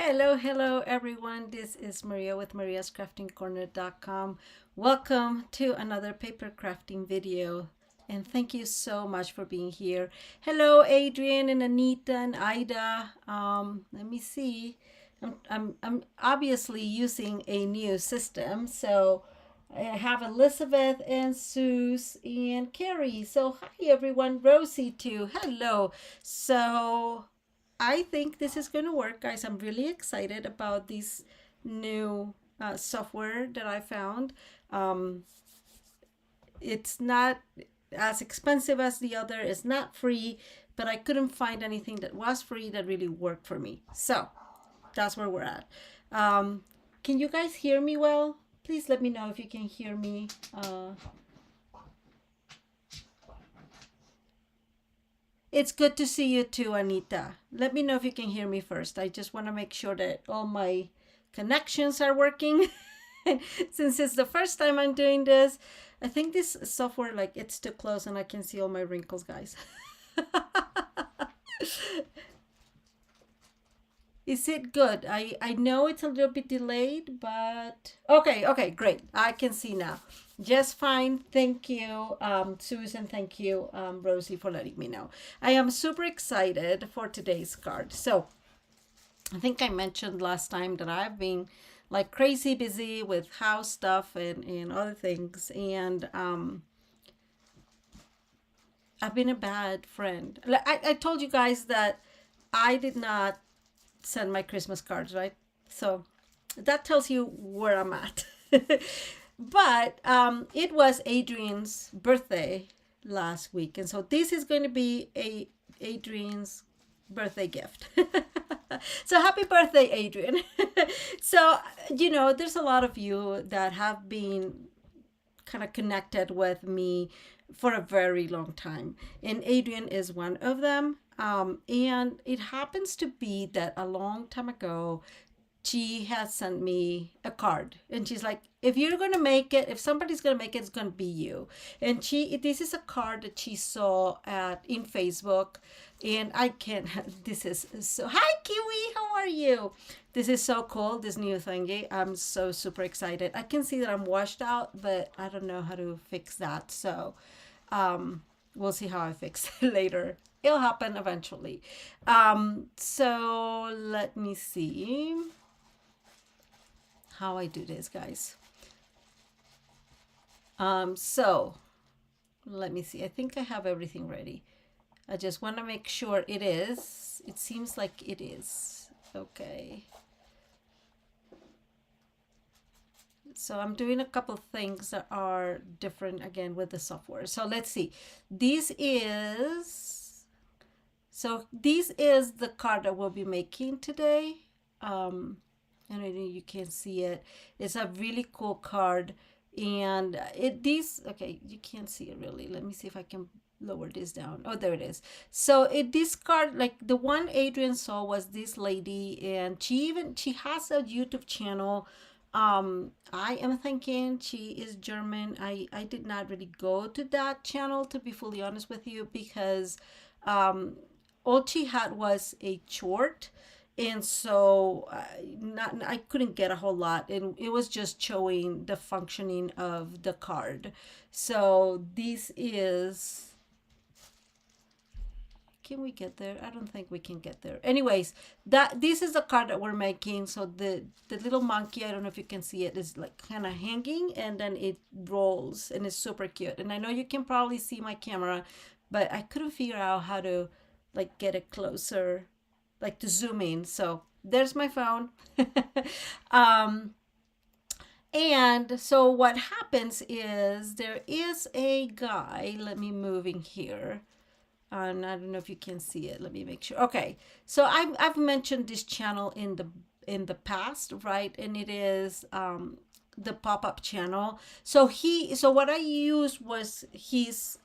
Hello everyone. This is Maria with mariascraftingcorner.com. Welcome to another paper crafting video. And thank you so much for being here. Hello, Adrian and Anita and Ida. Let me see. I'm obviously using a new system. So I have Elizabeth and Suze and Carrie. So hi everyone. Rosie too. Hello. So I think this is going to work, guys. I'm really excited about this new software that I found. Um, it's not as expensive as the other. It's not free, but I couldn't find anything that was free that really worked for me. So that's where we're at. Can you guys hear me well? Please let me know if you can hear me. It's good to see you too, Anita. Let me know if you can hear me first. I just want to make sure that all my connections are working. Since it's the first time I'm doing this, I think this software, like, it's too close and I can see all my wrinkles, guys. Is it good? I know it's a little bit delayed, but okay, great. I can see now. Just fine. Thank you, Susan. Thank you, Rosie, for letting me know. I am super excited for today's card. So I think I mentioned last time that I've been like crazy busy with house stuff and other things. And I've been a bad friend. I told you guys that I did not send my Christmas cards, right? So that tells you where I'm at. But it was Adrian's birthday last week, and so this is going to be Adrian's birthday gift. So happy birthday, Adrian. So there's a lot of you that have been kind of connected with me for a very long time, and Adrian is one of them. And it happens to be that a long time ago, she has sent me a card, and she's like, if you're gonna make it, if somebody's gonna make it, it's gonna be you. And this is a card that she saw in Facebook, and I can't. This is so. Hi, Kiwi, how are you? This is so cool. This new thingy. I'm so super excited. I can see that I'm washed out, but I don't know how to fix that. So, we'll see how I fix it later. It'll happen eventually. So let me see how I do this, guys. So let me see. I think I have everything ready. I just want to make sure it is. It seems like it is. Okay. So I'm doing a couple things that are different again with the software. So let's see. This is the card that we'll be making today. And I know you can see it. It's a really cool card. And okay, you can't see it really. Let me see if I can lower this down. Oh, there it is. So this card, like the one Adrian saw, was this lady, and she has a YouTube channel. I am thinking she is German. I did not really go to that channel, to be fully honest with you, because all she had was a short, and so I couldn't get a whole lot, and it was just showing the functioning of the card. So this is, can we get there? I don't think we can get there. Anyways, this is the card that we're making. So the little monkey, I don't know if you can see it, is like kind of hanging, and then it rolls, and it's super cute. And I know you can probably see my camera, but I couldn't figure out how to like get it closer, like to zoom in. So there's my phone. And so what happens is there is a guy, let me move in here. And I don't know if you can see it. Let me make sure. Okay, so I've mentioned this channel in the past, right? And it is the pop-up channel. So what I used was his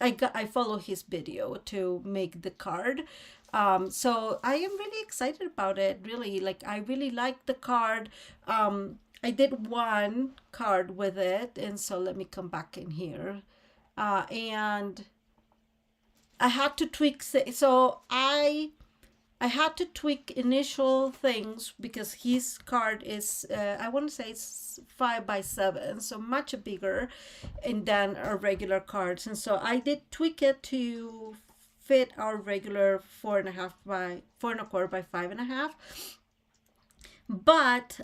I follow his video to make the card. So I am really excited about it. Really, like, I really like the card. I did one card with it, and so let me come back in here. And I had to tweak. So I I had to tweak initial things because his card is, I want to say it's 5 by 7, so much bigger and than our regular cards. And so I did tweak it to fit our regular 4.25 by 5.5. But,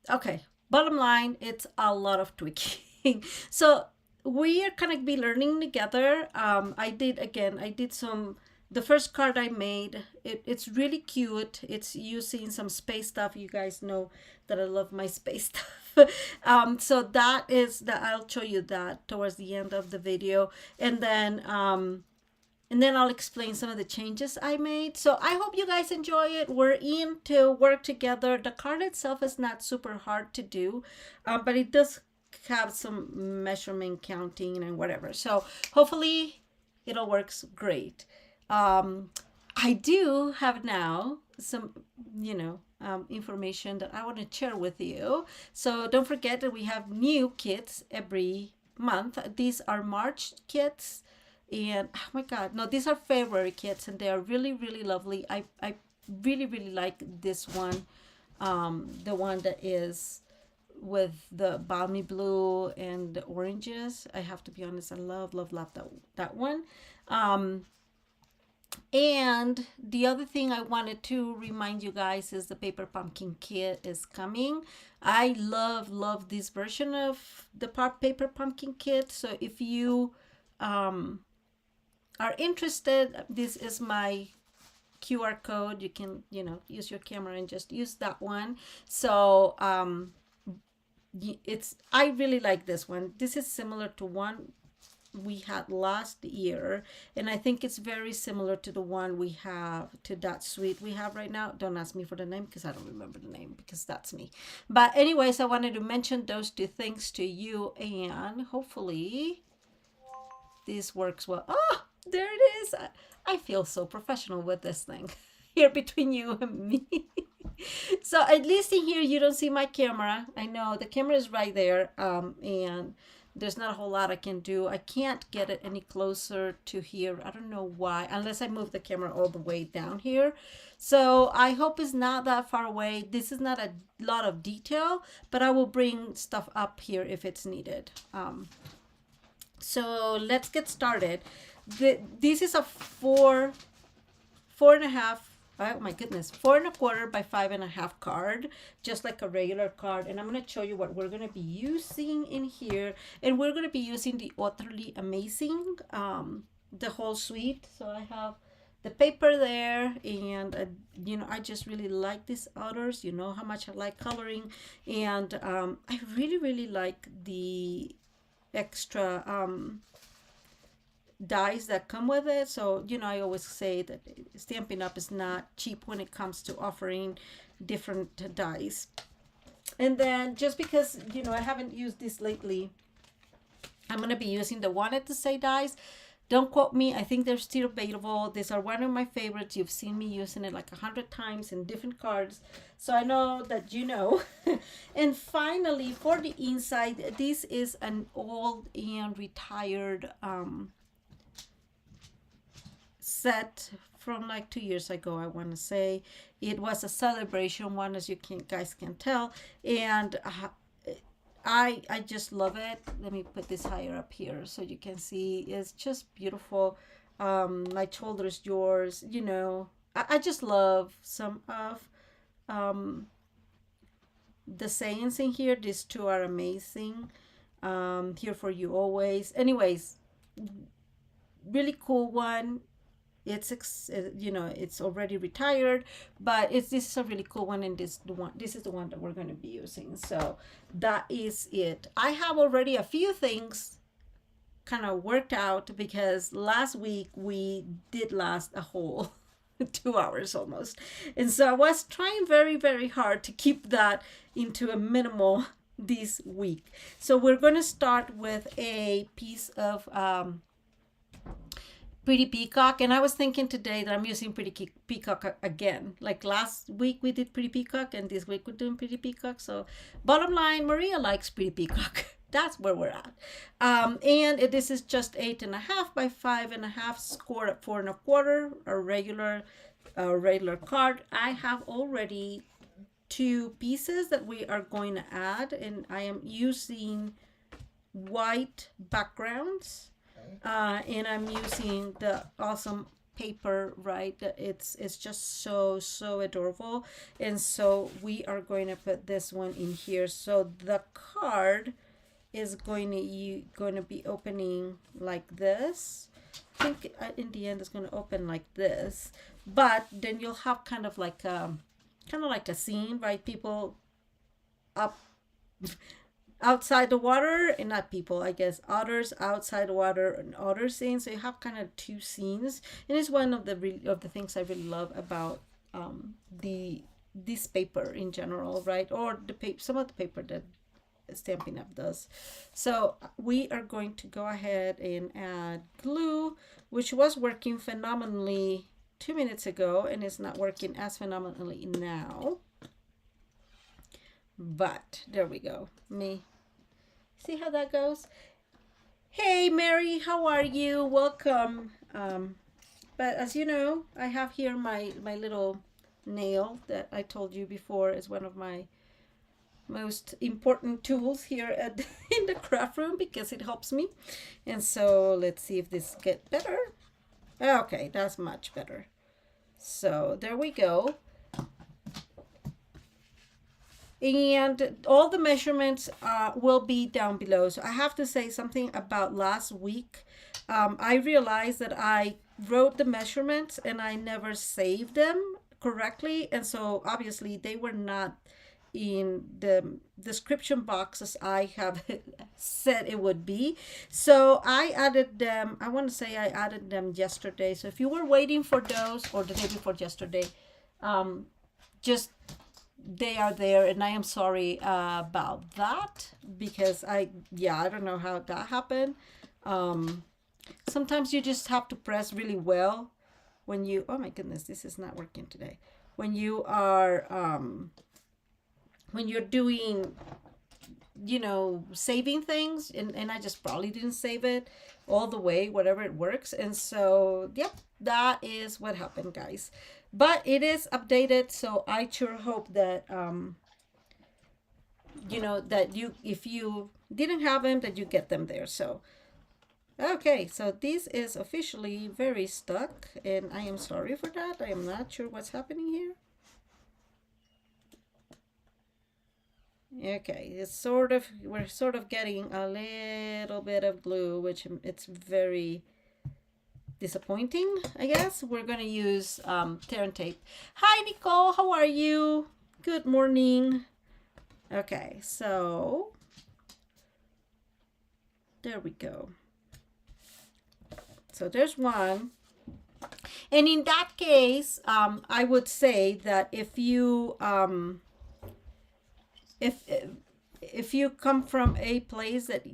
okay, bottom line, it's a lot of tweaking. So we are gonna be learning together. I did some, the first card I made, it's really cute. It's using some space stuff. You guys know that I love my space stuff. So that is that, I'll show you that towards the end of the video. And then I'll explain some of the changes I made. So I hope you guys enjoy it. We're in to work together. The card itself is not super hard to do, but it does have some measurement counting and whatever. So hopefully it all works great. I do have now some, information that I want to share with you. So don't forget that we have new kits every month. These are March kits. And oh my god, no, these are February kits, and they are really, really lovely. I really, really like this one, the one that is with the balmy blue and the oranges. I have to be honest, I love that one. And the other thing I wanted to remind you guys is the paper pumpkin kit is coming. I love this version of the paper pumpkin kit. So if you are interested, this is my QR code. You can, use your camera and just use that one. So I really like this one. This is similar to one we had last year, and I think it's very similar to the one we have, to that suite we have right now. Don't ask me for the name because I don't remember the name, because that's me. But anyways, I wanted to mention those two things to you, and hopefully this works well. Oh, there it is. I feel so professional with this thing here between you and me. So at least in here you don't see my camera. I know the camera is right there, and there's not a whole lot I can do. I can't get it any closer to here. I don't know why, unless I move the camera all the way down here. So I hope it's not that far away. This is not a lot of detail, but I will bring stuff up here if it's needed. So let's get started. This is a 4.5, oh my goodness, 4.25 by 5.5 card, just like a regular card. And I'm going to show you what we're going to be using in here. And we're going to be using the Utterly Amazing, the whole suite. So I have the paper there, and I just really like these others. You know how much I like coloring, and I really like the extra dies that come with it. So I always say that Stampin' Up! Is not cheap when it comes to offering different dies. And then just because I haven't used this lately, I'm going to be using the Wanted to Say dies. Don't quote me, I think they're still available. These are one of my favorites. You've seen me using it like 100 times in different cards, so I know that you know. And finally, for the inside, this is an old and retired set from like 2 years ago, I want to say. It was a celebration one, as you guys can tell, and I just love it. Let me put this higher up here so you can see. It's just beautiful. My shoulder is yours. I just love some of the sayings in here. These two are amazing. Here for you always. Anyways, really cool one. It's it's already retired, but this is a really cool one, and this is the one that we're going to be using. So that is it. I have already a few things kind of worked out, because last week we did last a whole 2 hours almost, and so I was trying very, very hard to keep that into a minimal this week. So we're going to start with a piece of Pretty Peacock, and I was thinking today that I'm using Pretty Peacock again. Like last week we did Pretty Peacock, and this week we're doing Pretty Peacock. So bottom line, Maria likes Pretty Peacock. That's where we're at. This is just 8.5 by 5.5, scored at 4.25, a regular card. I have already 2 pieces that we are going to add, and I am using white backgrounds, and I'm using the awesome paper, right? It's just so adorable. And so we are going to put this one in here. So the card is going to be opening like this. I think in the end it's going to open like this, but then you'll have kind of like a scene, right? People up outside the water, and not people, I guess otters outside the water and otter scenes. So you have kind of 2 scenes, and it's one of the things I really love about this paper in general, right? Or the paper, some of the paper that Stampin' Up does. So we are going to go ahead and add glue, which was working phenomenally 2 minutes ago and is not working as phenomenally now. But there we go. See how that goes? Hey Mary, how are you? Welcome. But as you know, I have here my little nail that I told you before is one of my most important tools here in the craft room, because it helps me. And so let's see if this gets better. Okay, that's much better. So there we go. And all the measurements will be down below. So I have to say something about last week. I realized that I wrote the measurements and I never saved them correctly, and so obviously they were not in the description box as I have said it would be. So I added them, I want to say I added them yesterday. So if you were waiting for those, or the day before yesterday, just they are there, and I am sorry about that, because I don't know how that happened. Sometimes you just have to press really well when you, oh my goodness, this is not working today, when you are when you're doing, saving things, and I just probably didn't save it all the way, whatever it works. And so, yep, that is what happened, guys. But it is updated, so I sure hope that, that if you didn't have them, that you get them there. So, okay, so this is officially very stuck, and I am sorry for that. I am not sure what's happening here. Okay, we're sort of getting a little bit of glue, which it's very disappointing, I guess. We're gonna use tear and tape. Hi Nicole, how are you? Good morning. Okay, so there we go. So there's one. And in that case, I would say that if you if you come from a place that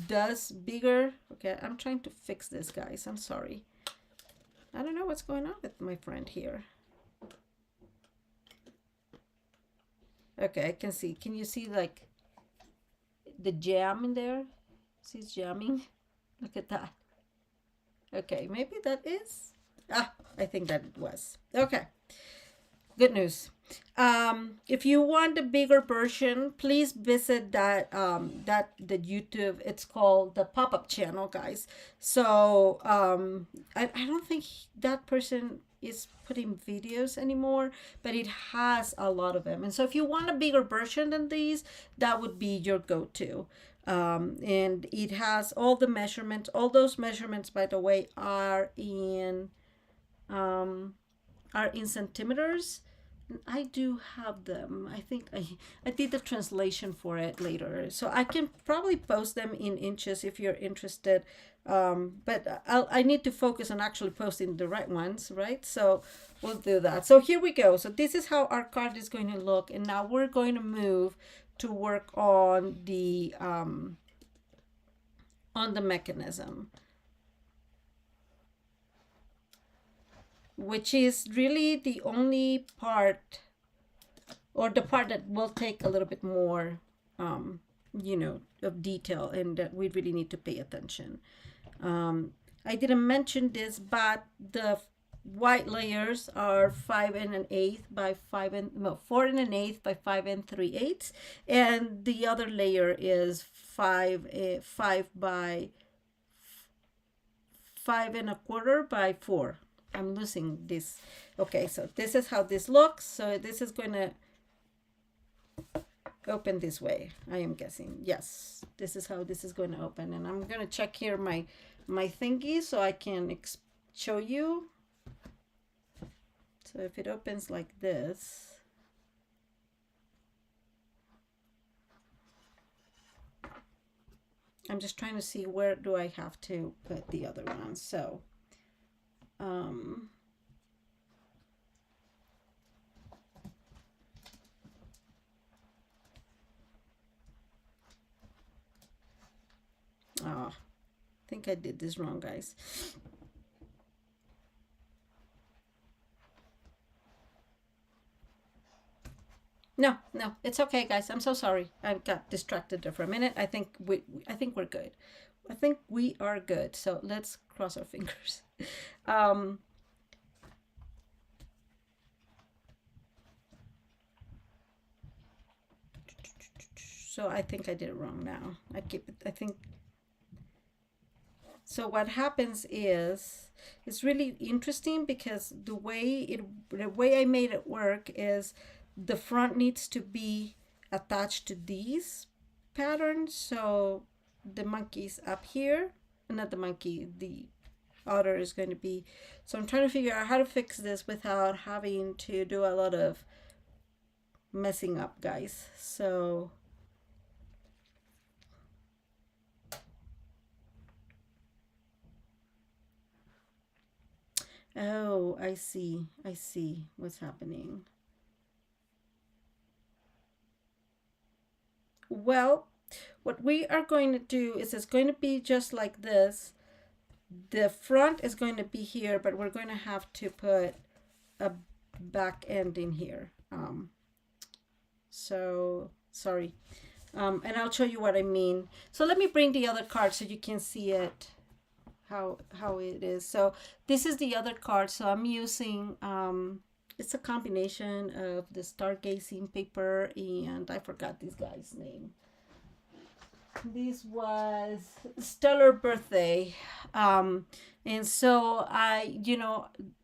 does bigger, okay, I'm trying to fix this, guys. I'm sorry. I don't know what's going on with my friend here. Okay, I can see. Can you see like the jam in there? See, it's jamming. Look at that. Okay, maybe that is. I think that it was. Okay. Good news. If you want a bigger version, please visit that the YouTube. It's called the pop-up channel, guys. So I don't think that person is putting videos anymore, but it has a lot of them. And so if you want a bigger version than these, that would be your go-to. And it has all the measurements. All those measurements, by the way, are in centimeters. I do have them. I think I did the translation for it later, so I can probably post them in inches if you're interested. But I need to focus on actually posting the right ones, right? So we'll do that. So here we go. So this is how our card is going to look, and now we're going to move to work on the mechanism, which is really the only part, or the part that will take a little bit more you know, of detail, and that we really need to pay attention. I didn't mention this, but the white layers are 5 1/8 by 4 1/8 by 5 3/8, and the other layer is 5 by 5 1/4 by 4. I'm losing this. Okay, so this is how this looks. So this is going to open this way, I am guessing. Yes, this is how this is going to open, and I'm going to check here my thingy so I can show you. So if it opens like this, I'm just trying to see where do I have to put the other one. So I think I did this wrong, guys. No, it's okay, guys. I'm so sorry. I got distracted there for a minute. I think we're good. I think we are good. So let's cross our fingers. So I think I did it wrong now. I think. So what happens is, it's really interesting because the way I made it work is the front needs to be attached to these patterns. So the monkey's up here, not the monkey, the otter is going to be. So I'm trying to figure out how to fix this without having to do a lot of messing up, guys. So oh, I see what's happening. Well, what we are going to do is it's going to be just like this. The front is going to be here, but we're going to have to put a back end in here. So sorry. And I'll show you what I mean. So let me bring the other card so you can see it, how it is. So this is the other card. So I'm using it's a combination of the stargazing paper, and I forgot this guy's name. This was Stellar Birthday. And so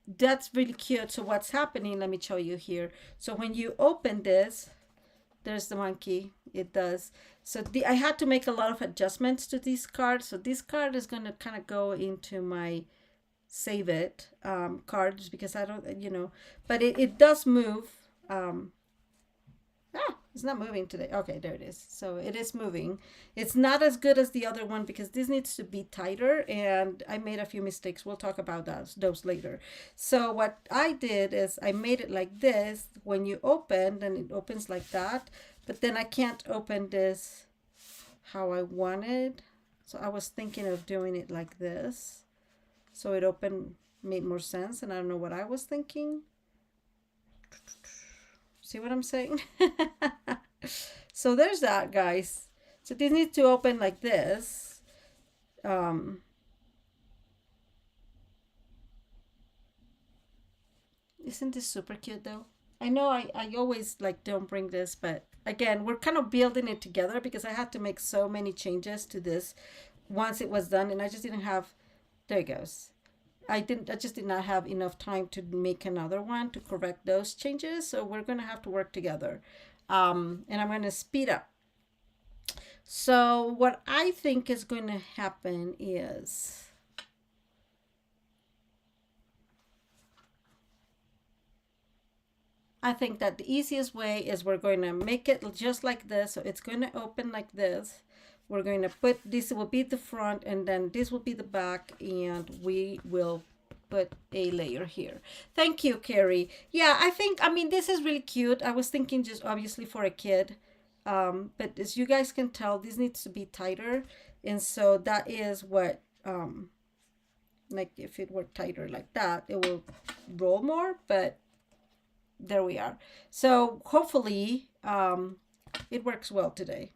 that's really cute. So what's happening, let me show you here. So when you open this, there's the monkey. It does. So I had to make a lot of adjustments to this card. So this card is going to kind of go into my save it cards because I don't, but it does move. It's not moving today. Okay, there it is. So it is moving. It's not as good as the other one because this needs to be tighter, and I made a few mistakes. We'll talk about those later. So what I did is I made it like this. When you open, then it opens like that. But then I can't open this how I wanted. So I was thinking of doing it like this. So it made more sense, and I don't know what I was thinking. See what I'm saying? So there's that, guys. So this needs to open like this. Isn't this super cute though? I know I always don't bring this, but again, we're kind of building it together because I had to make so many changes to this once it was done, and I just didn't have, there it goes. I just did not have enough time to make another one to correct those changes. So we're going to have to work together. And I'm going to speed up. So what I think is going to happen is I think that the easiest way is we're going to make it just like this. So it's going to open like this. We're going to put, this will be the front, and then this will be the back, and we will put a layer here. Thank you, Carrie. Yeah, I mean, this is really cute. I was thinking just obviously for a kid, but as you guys can tell, this needs to be tighter, and so that is what, like if it were tighter like that, it will roll more, but there we are. So hopefully it works well today.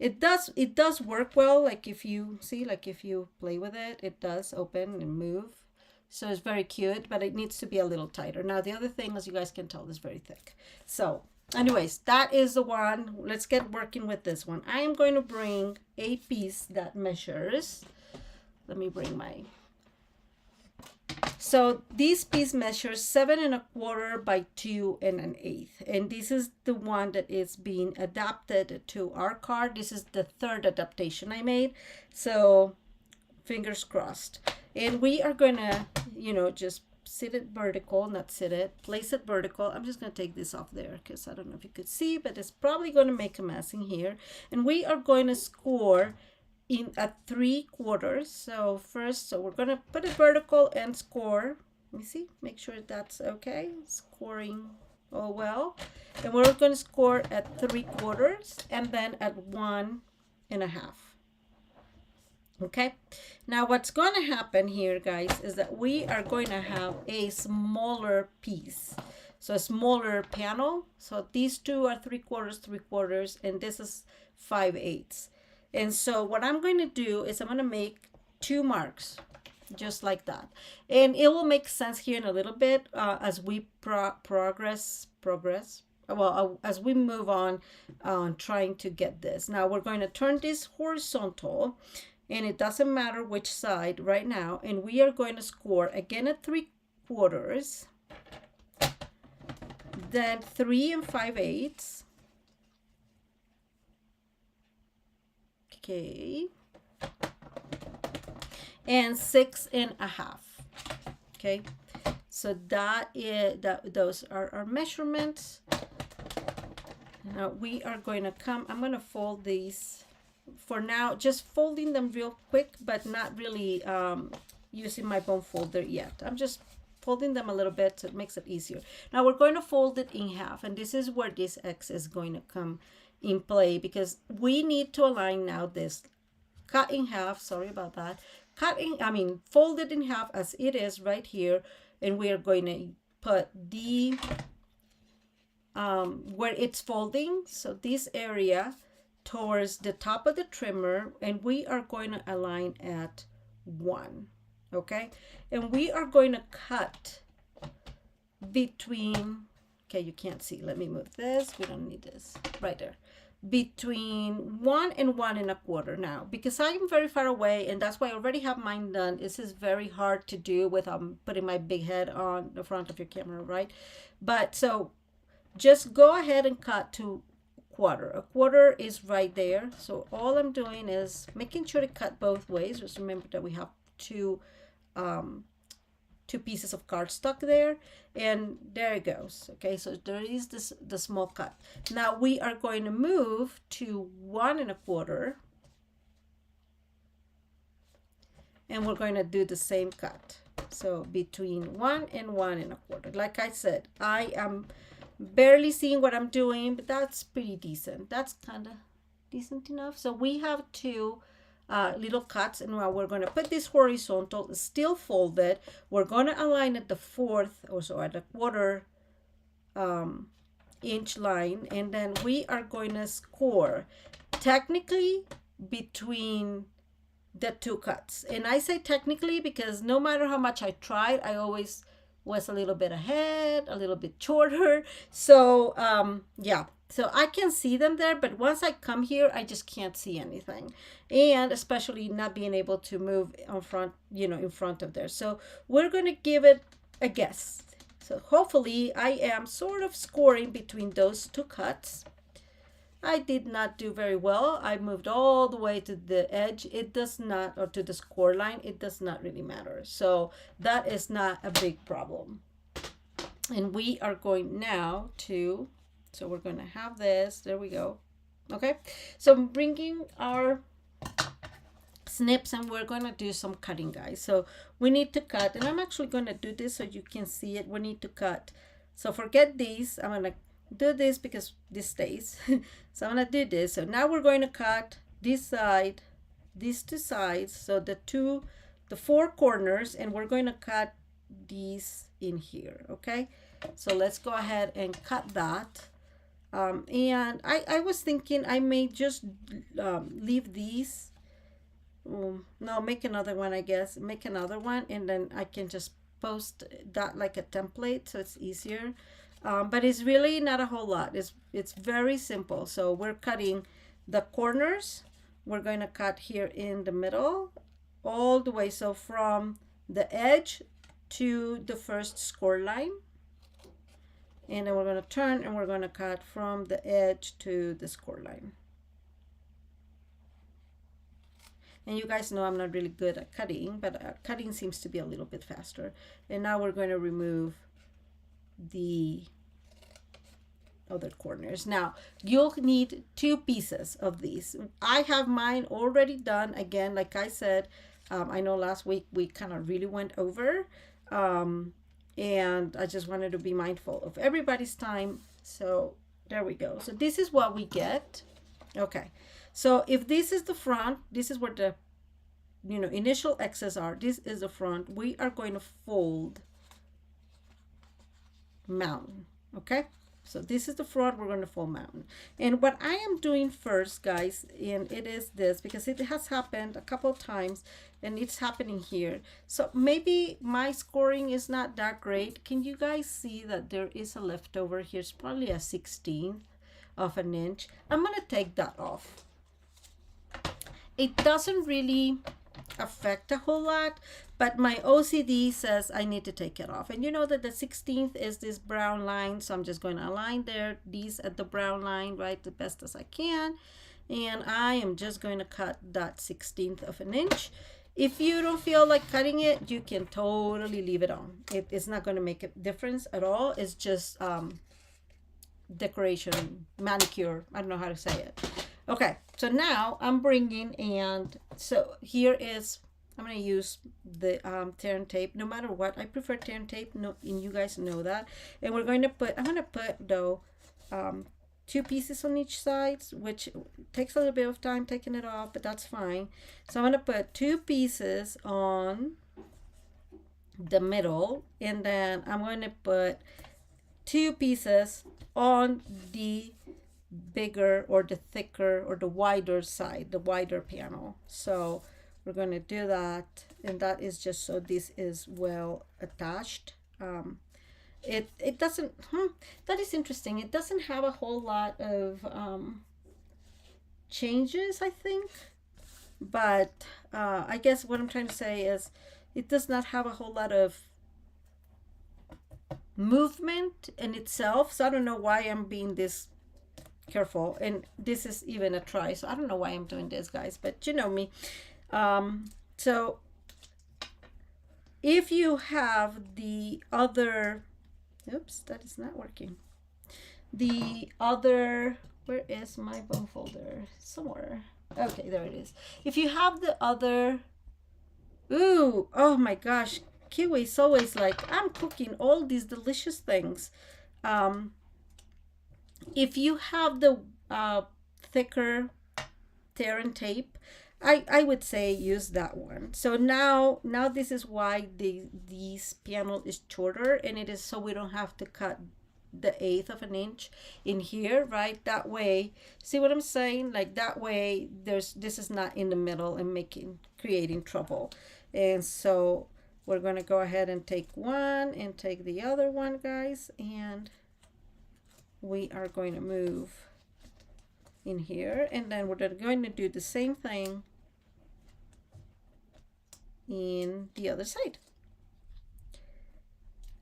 It does work well. Like if you see, like if you play with it, it does open and move. So it's very cute, but it needs to be a little tighter. Now the other thing, as you guys can tell, is very thick. So anyways, that is the one. Let's get working with this one. I am going to bring a piece that measures. Let me bring my. So this piece measures 7¼ by 2 1/8, and this is the one that is being adapted to our card. This is the third adaptation I made, so fingers crossed. And we are gonna, you know, just sit it vertical, not sit it, place it vertical. I'm just gonna take this off there because I don't know if you could see, but it's probably gonna make a mess in here. And we are going to score in at 3/4. So first, so we're gonna put it vertical and score. Let me see, make sure that's okay. Scoring all well. And we're gonna score at 3/4 and then at 1.5. Okay, now what's going to happen here, guys, is that we are going to have a smaller piece, so a smaller panel. So these two are 3/4, 3/4, and this is 5/8. And so what I'm going to do is I'm going to make 2 marks just like that, and it will make sense here in a little bit as we progress well, as we move on trying to get this. Now we're going to turn this horizontal, and it doesn't matter which side right now, and we are going to score again at 3/4, then 3 5/8. Okay, and 6.5. Okay, so those are our measurements. Now we are going to come, I'm going to fold these for now, just folding them real quick, but not really using my bone folder yet. I'm just folding them a little bit so it makes it easier. Now we're going to fold it in half, and this is where this X is going to come in play, because we need to align now this cut in half, sorry about that, fold it in half as it is right here, and we are going to put the where it's folding, so this area towards the top of the trimmer, and we are going to align at 1. Okay, and we are going to cut between, okay, you can't see, let me move this, we don't need this, right there, between 1 and 1.25. Now because I'm very far away, and that's why I already have mine done, this is very hard to do without putting my big head on the front of your camera, right? But so just go ahead and cut to 1/4. 1/4 is right there, so all I'm doing is making sure to cut both ways. Just remember that we have two pieces of cardstock there, and there it goes. Okay, so there is the small cut. Now we are going to move to 1.25, and we're going to do the same cut, so between 1 and 1.25. Like I said, I am barely seeing what I'm doing, but that's pretty decent. That's kind of decent enough. So we have 2 little cuts, and now we're going to put this horizontal, still folded. We're going to align at the 4th, or so at the 1/4 inch line, and then we are going to score technically between the 2 cuts. And I say technically because no matter how much I tried, I always was a little bit ahead, a little bit shorter. So yeah, so I can see them there, but once I come here, I just can't see anything, and especially not being able to move in front, you know, in front of there. So we're going to give it a guess. So hopefully I am sort of scoring between those 2 cuts. I did not do very well. I moved all the way to the edge. It does not, or to the score line, it does not really matter. So that is not a big problem. And we are going now to, so we're going to have this, there we go. Okay, so I'm bringing our snips, and we're going to do some cutting, guys. So we need to cut, and I'm actually going to do this so you can see it. We need to cut. So forget these. I'm going to do this because this stays. So I'm going to do this. So now we're going to cut this side, these 2 sides, so the 4 corners, and we're going to cut these in here. Okay, so let's go ahead and cut that. And I was thinking I may just leave these. No, make another one, I guess. Make another one, and then I can just post that like a template so it's easier. But it's really not a whole lot. It's very simple. So we're cutting the corners. We're going to cut here in the middle all the way. So from the edge to the first score line. And then we're going to turn and we're going to cut from the edge to the score line. And you guys know I'm not really good at cutting, but cutting seems to be a little bit faster. And now we're going to remove the other corners. Now you'll need 2 pieces of these. I have mine already done. Again, like I said, I know last week we kind of really went over, and I just wanted to be mindful of everybody's time. So there we go. So this is what we get. Okay, so if this is the front, this is where the initial X's are. This is the front. We are going to fold mountain. Okay, so this is the front. We're going to fold mountain. And what I am doing first, guys, and it is this, because it has happened a couple of times and it's happening here. So maybe my scoring is not that great. Can you guys see that there is a leftover here? It's probably a 1/16 of an inch. I'm going to take that off. It doesn't really affect a whole lot, but my OCD says I need to take it off. And you know that the 16th is this brown line, so I'm just going to align there, these at the brown line, right, the best as I can. And I am just going to cut that 1/16 of an inch. If you don't feel like cutting it, you can totally leave it on. It's not going to make a difference at all. It's just decoration, manicure, I don't know how to say it. Okay, so now I'm bringing, and so here is, I'm going to use the tear and tape. No matter what, I prefer tear and tape, no, and you guys know that. And we're going to put, I'm going to put though 2 pieces on each side, which takes a little bit of time taking it off, but that's fine. So I'm going to put 2 pieces on the middle, and then I'm going to put 2 pieces on the bigger or the thicker or the wider side, the wider panel. So we're going to do that, and that is just so this is well attached. It doesn't, that is interesting. It doesn't have a whole lot of changes, I think, but I guess what I'm trying to say is it does not have a whole lot of movement in itself. So I don't know why I'm being this careful, and this is even a try, so I don't know why I'm doing this, guys, but you know me. So if you have the other, oops, that is not working, the other, where is my bone folder? Somewhere. Okay, there it is. If you have the other, ooh, oh my gosh, Kiwi is always like, I'm cooking all these delicious things. If you have the thicker tear and tape, I would say use that one. So now this is why this panel is shorter, and it is so we don't have to cut the 1/8 of an inch in here, right? That way, see what I'm saying? Like that way, this is not in the middle and creating trouble. And so we're gonna go ahead and take one and take the other one, guys, and we are going to move in here, and then we're going to do the same thing in the other side.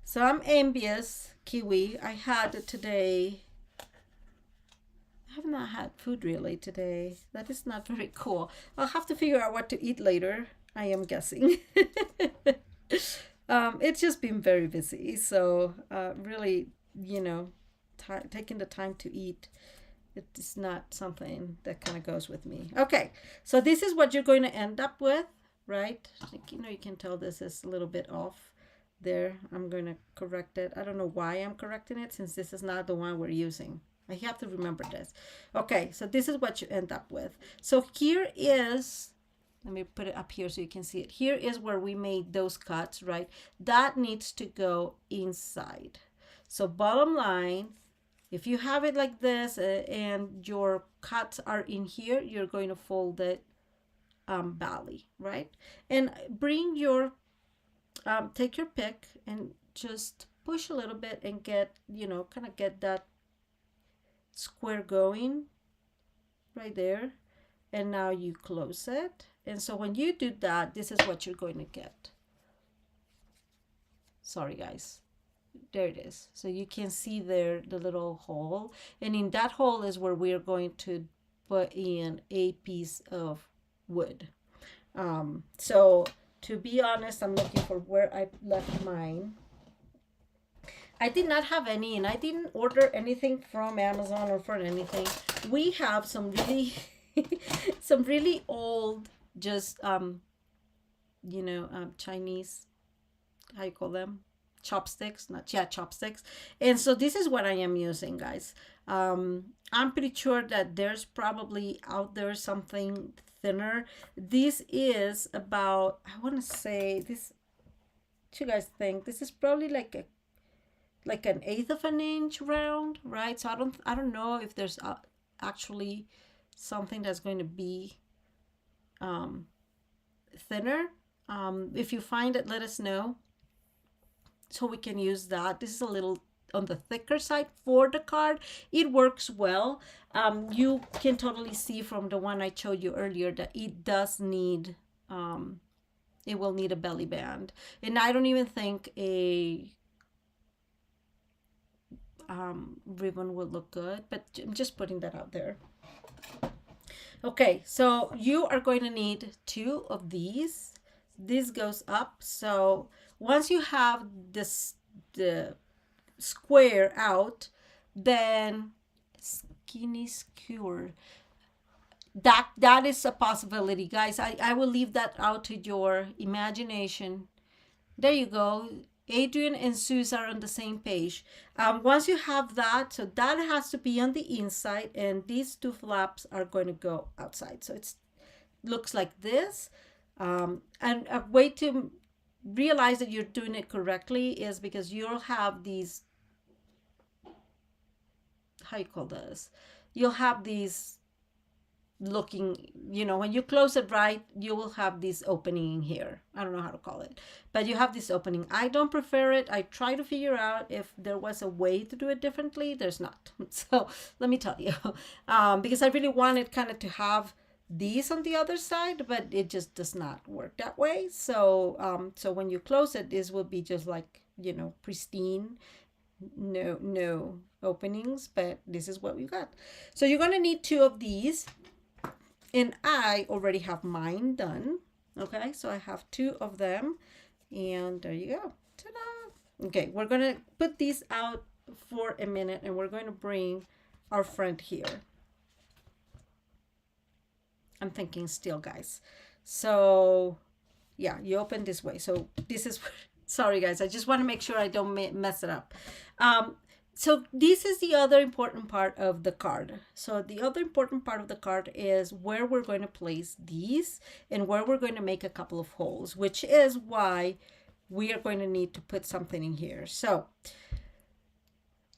So I'm envious, Kiwi. I had today, I have not had food really today. That is not very cool. I'll have to figure out what to eat later, I am guessing. It's just been very busy, so really, taking the time to eat, it's not something that kind of goes with me. Okay, so this is what you're going to end up with, right? Like, you can tell this is a little bit off there. I'm going to correct it. I don't know why I'm correcting it, since this is not the one we're using. I have to remember this. Okay, so this is what you end up with. So here is, let me put it up here so you can see it. Here is where we made those cuts, right? That needs to go inside. So bottom line, If you have it like this and your cuts are in here, you're going to fold it belly, right? And bring your, take your pick and just push a little bit and get, you know, kind of get that square going right there. And now you close it. And so when you do that, this is what you're going to get. Sorry guys, there it is. So you can see there the little hole, and in that hole is where we're going to put in a piece of wood. So to be honest, I'm looking for where I left mine. I did not have any, and I didn't order anything from Amazon or for anything. We have some really some really old, just you know, Chinese, how you call them, chopsticks, not, yeah, chopsticks. And so this is what I am using, guys. I'm pretty sure that there's probably out there something thinner. This is about, I want to say this, what you guys think? This is probably like a, like an eighth of an inch round, right? So I don't know if there's actually something that's going to be thinner. If you find it, let us know so we can use that. This is a little on the thicker side for the card. It works well. You can totally see from the one I showed you earlier that it does need, it will need a belly band. And I don't even think a ribbon would look good, but I'm just putting that out there. Okay, so you are going to need 2 of these. This goes up. So once you have this, the square out, then skinny skewer, that is a possibility, guys. I will leave that out to your imagination. There you go. Adrian and Suze are on the same page. Once you have that, so that has to be on the inside, and these 2 flaps are going to go outside. So it looks like this. And a way to realize that you're doing it correctly is because you'll have these, how you call this? You'll have these looking, you know, when you close it right, you will have this opening here. I don't know how to call it, but you have this opening. I don't prefer it. I try to figure out if there was a way to do it differently. There's not. So let me tell you, because I really wanted kind of to have these on the other side, but it just does not work that way. So so when you close it, this will be just like, you know, pristine, no openings, but this is what we got. So you're going to need 2 of these. And I already have mine done. Okay, so I have 2 of them. And there you go. Ta-da! Okay, we're going to put these out for a minute, and we're going to bring our friend here. I'm thinking still, guys. So, yeah, you open this way. So this is, sorry, guys. I just want to make sure I don't mess it up. So this is the other important part of the card. So the other important part of the card is where we're going to place these and where we're going to make a couple of holes, which is why we are going to need to put something in here. So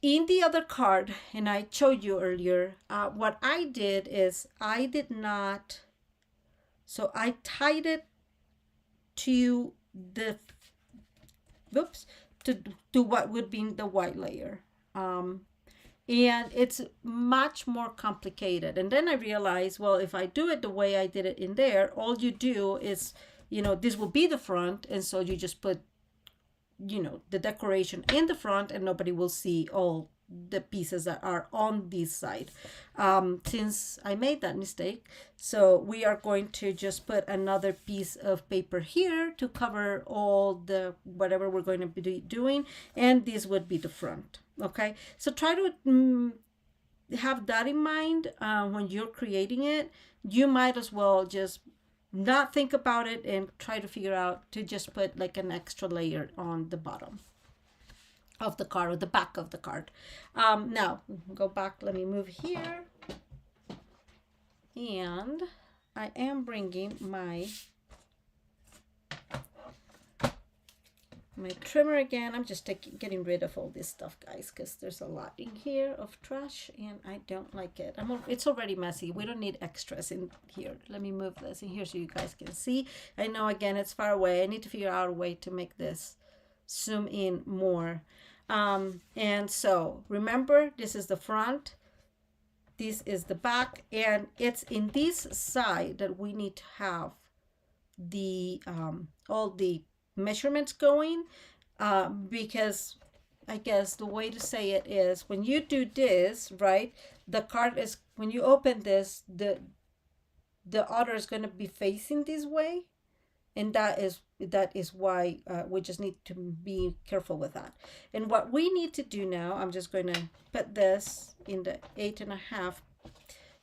in the other card, and I showed you earlier, what I did is I did not, so I tied it to the, whoops, to what would be the white layer. And it's much more complicated. And then I realized, well, if I do it the way I did it in there, all you do is, you know, this will be the front. And so you just put, you know, the decoration in the front, and nobody will see all the pieces that are on this side. Since I made that mistake, so we are going to just put another piece of paper here to cover all the whatever we're going to be doing, and this would be the front. Okay, so try to have that in mind when you're creating it. You might as well just not think about it and try to figure out to just put like an extra layer on the bottom of the card, or the back of the card. Now go back, let me move here, and I am bringing my my trimmer again. I'm just getting rid of all this stuff, guys, because there's a lot in here of trash and I don't like it. It's already messy. We don't need extras in here. Let me move this in here so you guys can see. I know, again, it's far away. I need to figure out a way to make this zoom in more. And so remember, this is the front, this is the back, and it's in this side that we need to have the all the measurements going, because I guess the way to say it is, when you do this, right, the card is, when you open this, the other is going to be facing this way, and that is why we just need to be careful with that. And what we need to do now, I'm just going to put this in the 8.5,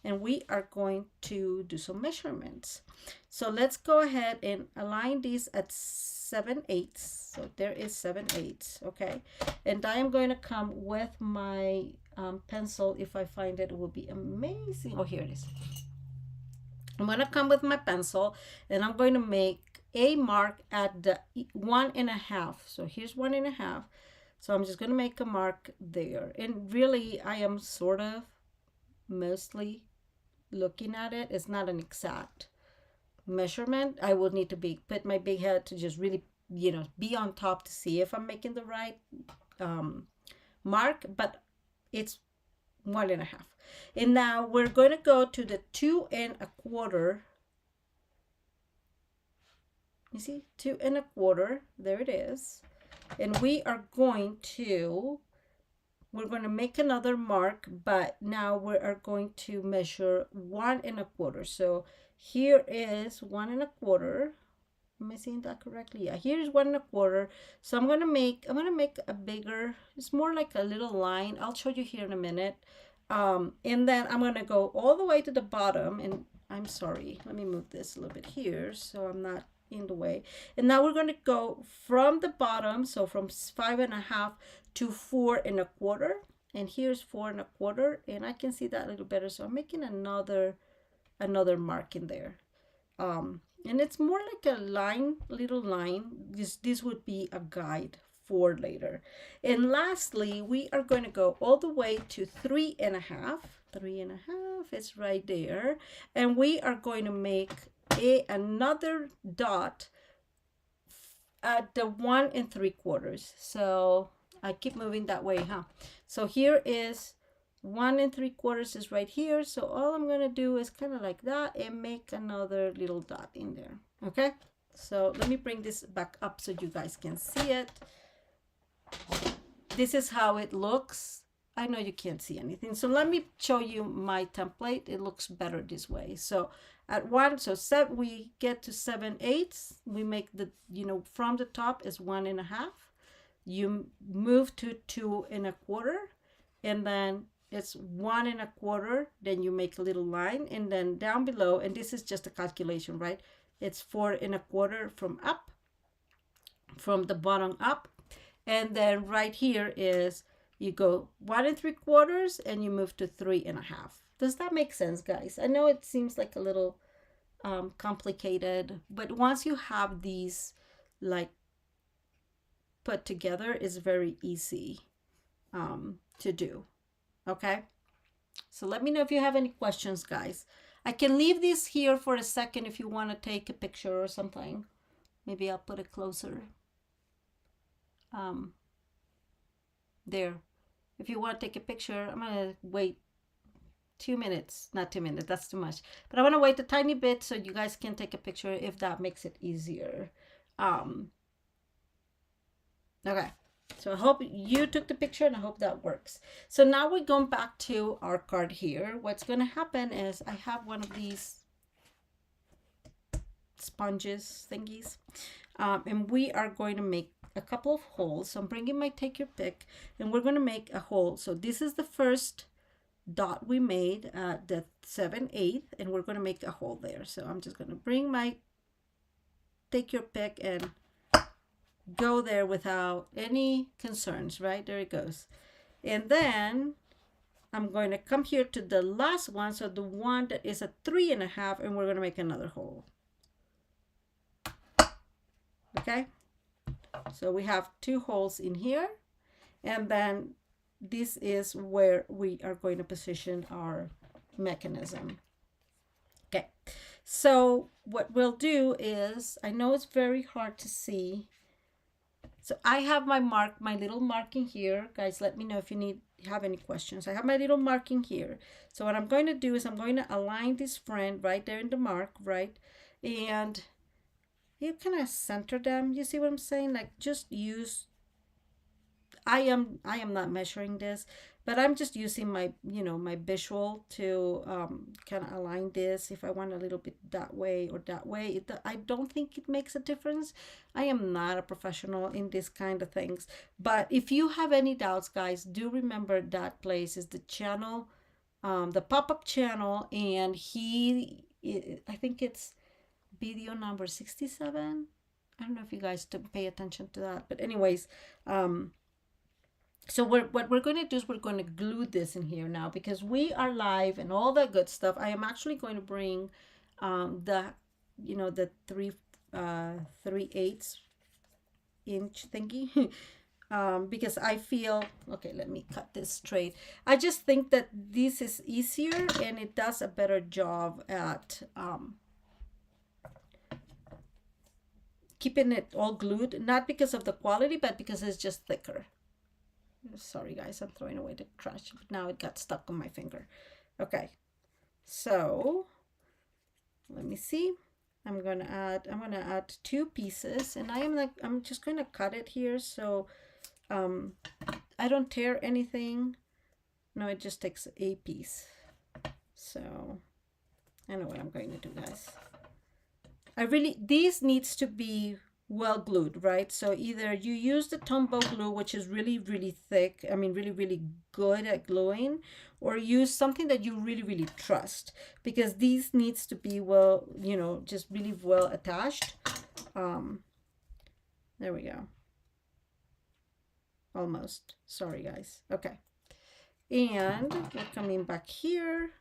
and we are going to do some measurements. So let's go ahead and align these at 7/8. So there is 7/8, okay? And I am going to come with my pencil. If I find it, it will be amazing. Oh, here it is. I'm going to come with my pencil, and I'm going to make a mark at the 1.5. So here's 1.5. So I'm just going to make a mark there. And really, I am sort of mostly looking at it. It's not an exact measurement. I will need to put my big head to just really, you know, be on top to see if I'm making the right mark, but it's 1.5. And now we're going to go to the 2.25. You see, 2.25, there it is. And we're going to make another mark, but now we are going to measure 1.25. So here is 1.25. Am I saying that correctly? Yeah, here's 1.25. So I'm gonna make a bigger, it's more like a little line. I'll show you here in a minute. And then I'm gonna go all the way to the bottom, and I'm sorry, let me move this a little bit here so I'm not in the way. And now we're going to go from the bottom, so from 5.5 to 4.25, and here's 4.25, and I can see that a little better, so I'm making another mark in there. And it's more like a line, little line. This would be a guide for later. And lastly, we are going to go all the way to 3.5. 3.5 is right there, and we are going to make another dot at the 1.75. So I keep moving that way, huh? So here is 1.75 is right here. So all I'm going to do is kind of like that and make another little dot in there. Okay, so let me bring this back up so you guys can see it. This is how it looks. I know you can't see anything, so let me show you my template. It looks better this way. So at 1, so we get to 7/8. We make the, you know, from the top is 1.5. You move to 2.25, and then it's 1.25. Then you make a little line, and then down below, and this is just a calculation, right? It's 4.25 from the bottom up, and then right here is you go 1.75 and you move to 3.5. Does that make sense, guys? I know it seems like a little complicated, but once you have these like put together, it's very easy to do. Okay, so let me know if you have any questions, guys. I can leave this here for a second if you want to take a picture or something. Maybe I'll put it closer. There. If you want to take a picture, I'm going to wait 2 minutes. Not 2 minutes, that's too much. But I want to wait a tiny bit so you guys can take a picture if that makes it easier. Okay, so I hope you took the picture, and I hope that works. So now we're going back to our card here. What's going to happen is I have one of these sponges thingies, and we are going to make a couple of holes. So I'm bringing my take your pick, and we're going to make a hole. So this is the first dot we made, the 7/8, and we're going to make a hole there. So I'm just going to bring my take your pick and go there without any concerns. Right there it goes. And then I'm going to come here to the last one, so the one that is a 3.5, and we're going to make another hole. Okay, So we have 2 holes in here, and then this is where we are going to position our mechanism. Okay, so what we'll do is, I know it's very hard to see. So I have my little marking here. Guys, let me know if you have any questions. I have my little marking here. So what I'm going to do is I'm going to align this friend right there in the mark, right? And you kind of center them. You see what I'm saying? Like, just use, I am not measuring this, but I'm just using my, my visual to kind of align this if I want a little bit that way or that way. I don't think it makes a difference. I am not a professional in this kind of things. But if you have any doubts, guys, do remember that place is the channel, the pop-up channel, and I think it's video number 67. I don't know if you guys pay attention to that, but anyways, so what we're going to do is we're going to glue this in here now because we are live and all that good stuff. I am actually going to bring the 3/8 inch thingy because I feel, okay, let me cut this straight. I just think that this is easier and it does a better job at keeping it all glued, not because of the quality, but because it's just thicker. Sorry guys, I'm throwing away the trash, but now it got stuck on my finger. Okay, so let me see. I'm gonna add 2 pieces, and I'm just gonna cut it here so I don't tear anything. No, it just takes a piece. So I know what I'm going to do, guys. This needs to be well glued, right? So either you use the Tombow glue, which is really, really thick, I mean, really, really good at gluing, or use something that you really, really trust, because these needs to be well, just really well attached. There we go. Almost. Sorry, guys. Okay. And we're coming back here.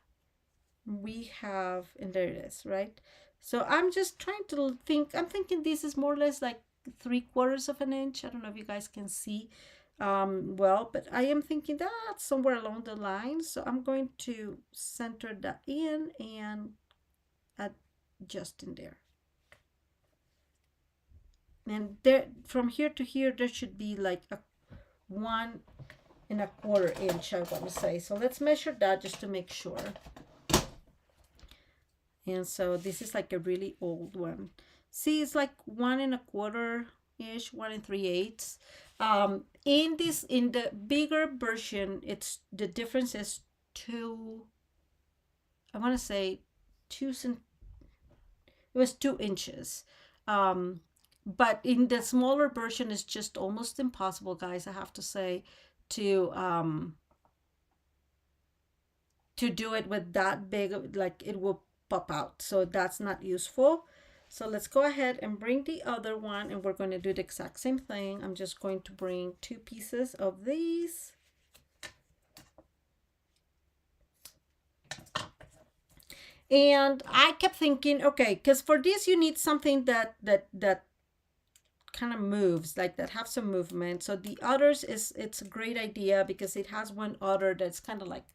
We have, and there it is, right? So I'm just trying to think, I'm thinking this is more or less like 3/4 of an inch. I don't know if you guys can see well, but I am thinking that's somewhere along the line. So I'm going to center that in and adjust in there. And there, from here to here, there should be like a 1¼ inch, I want to say. So let's measure that just to make sure. And so this is like a really old one. See, it's like 1¼ ish, 1 3/8. In the bigger version, the difference is 2. I want to say 2 cent. It was 2 inches. But in the smaller version, it's just almost impossible, guys. I have to say to do it with that big, like it will pop out, so that's not useful. So let's go ahead and bring the other one, and we're going to do the exact same thing. I'm just going to bring 2 pieces of these, and I kept thinking, okay, because for this you need something that kind of moves, like that have some movement. So the others it's a great idea because it has one other that's kind of like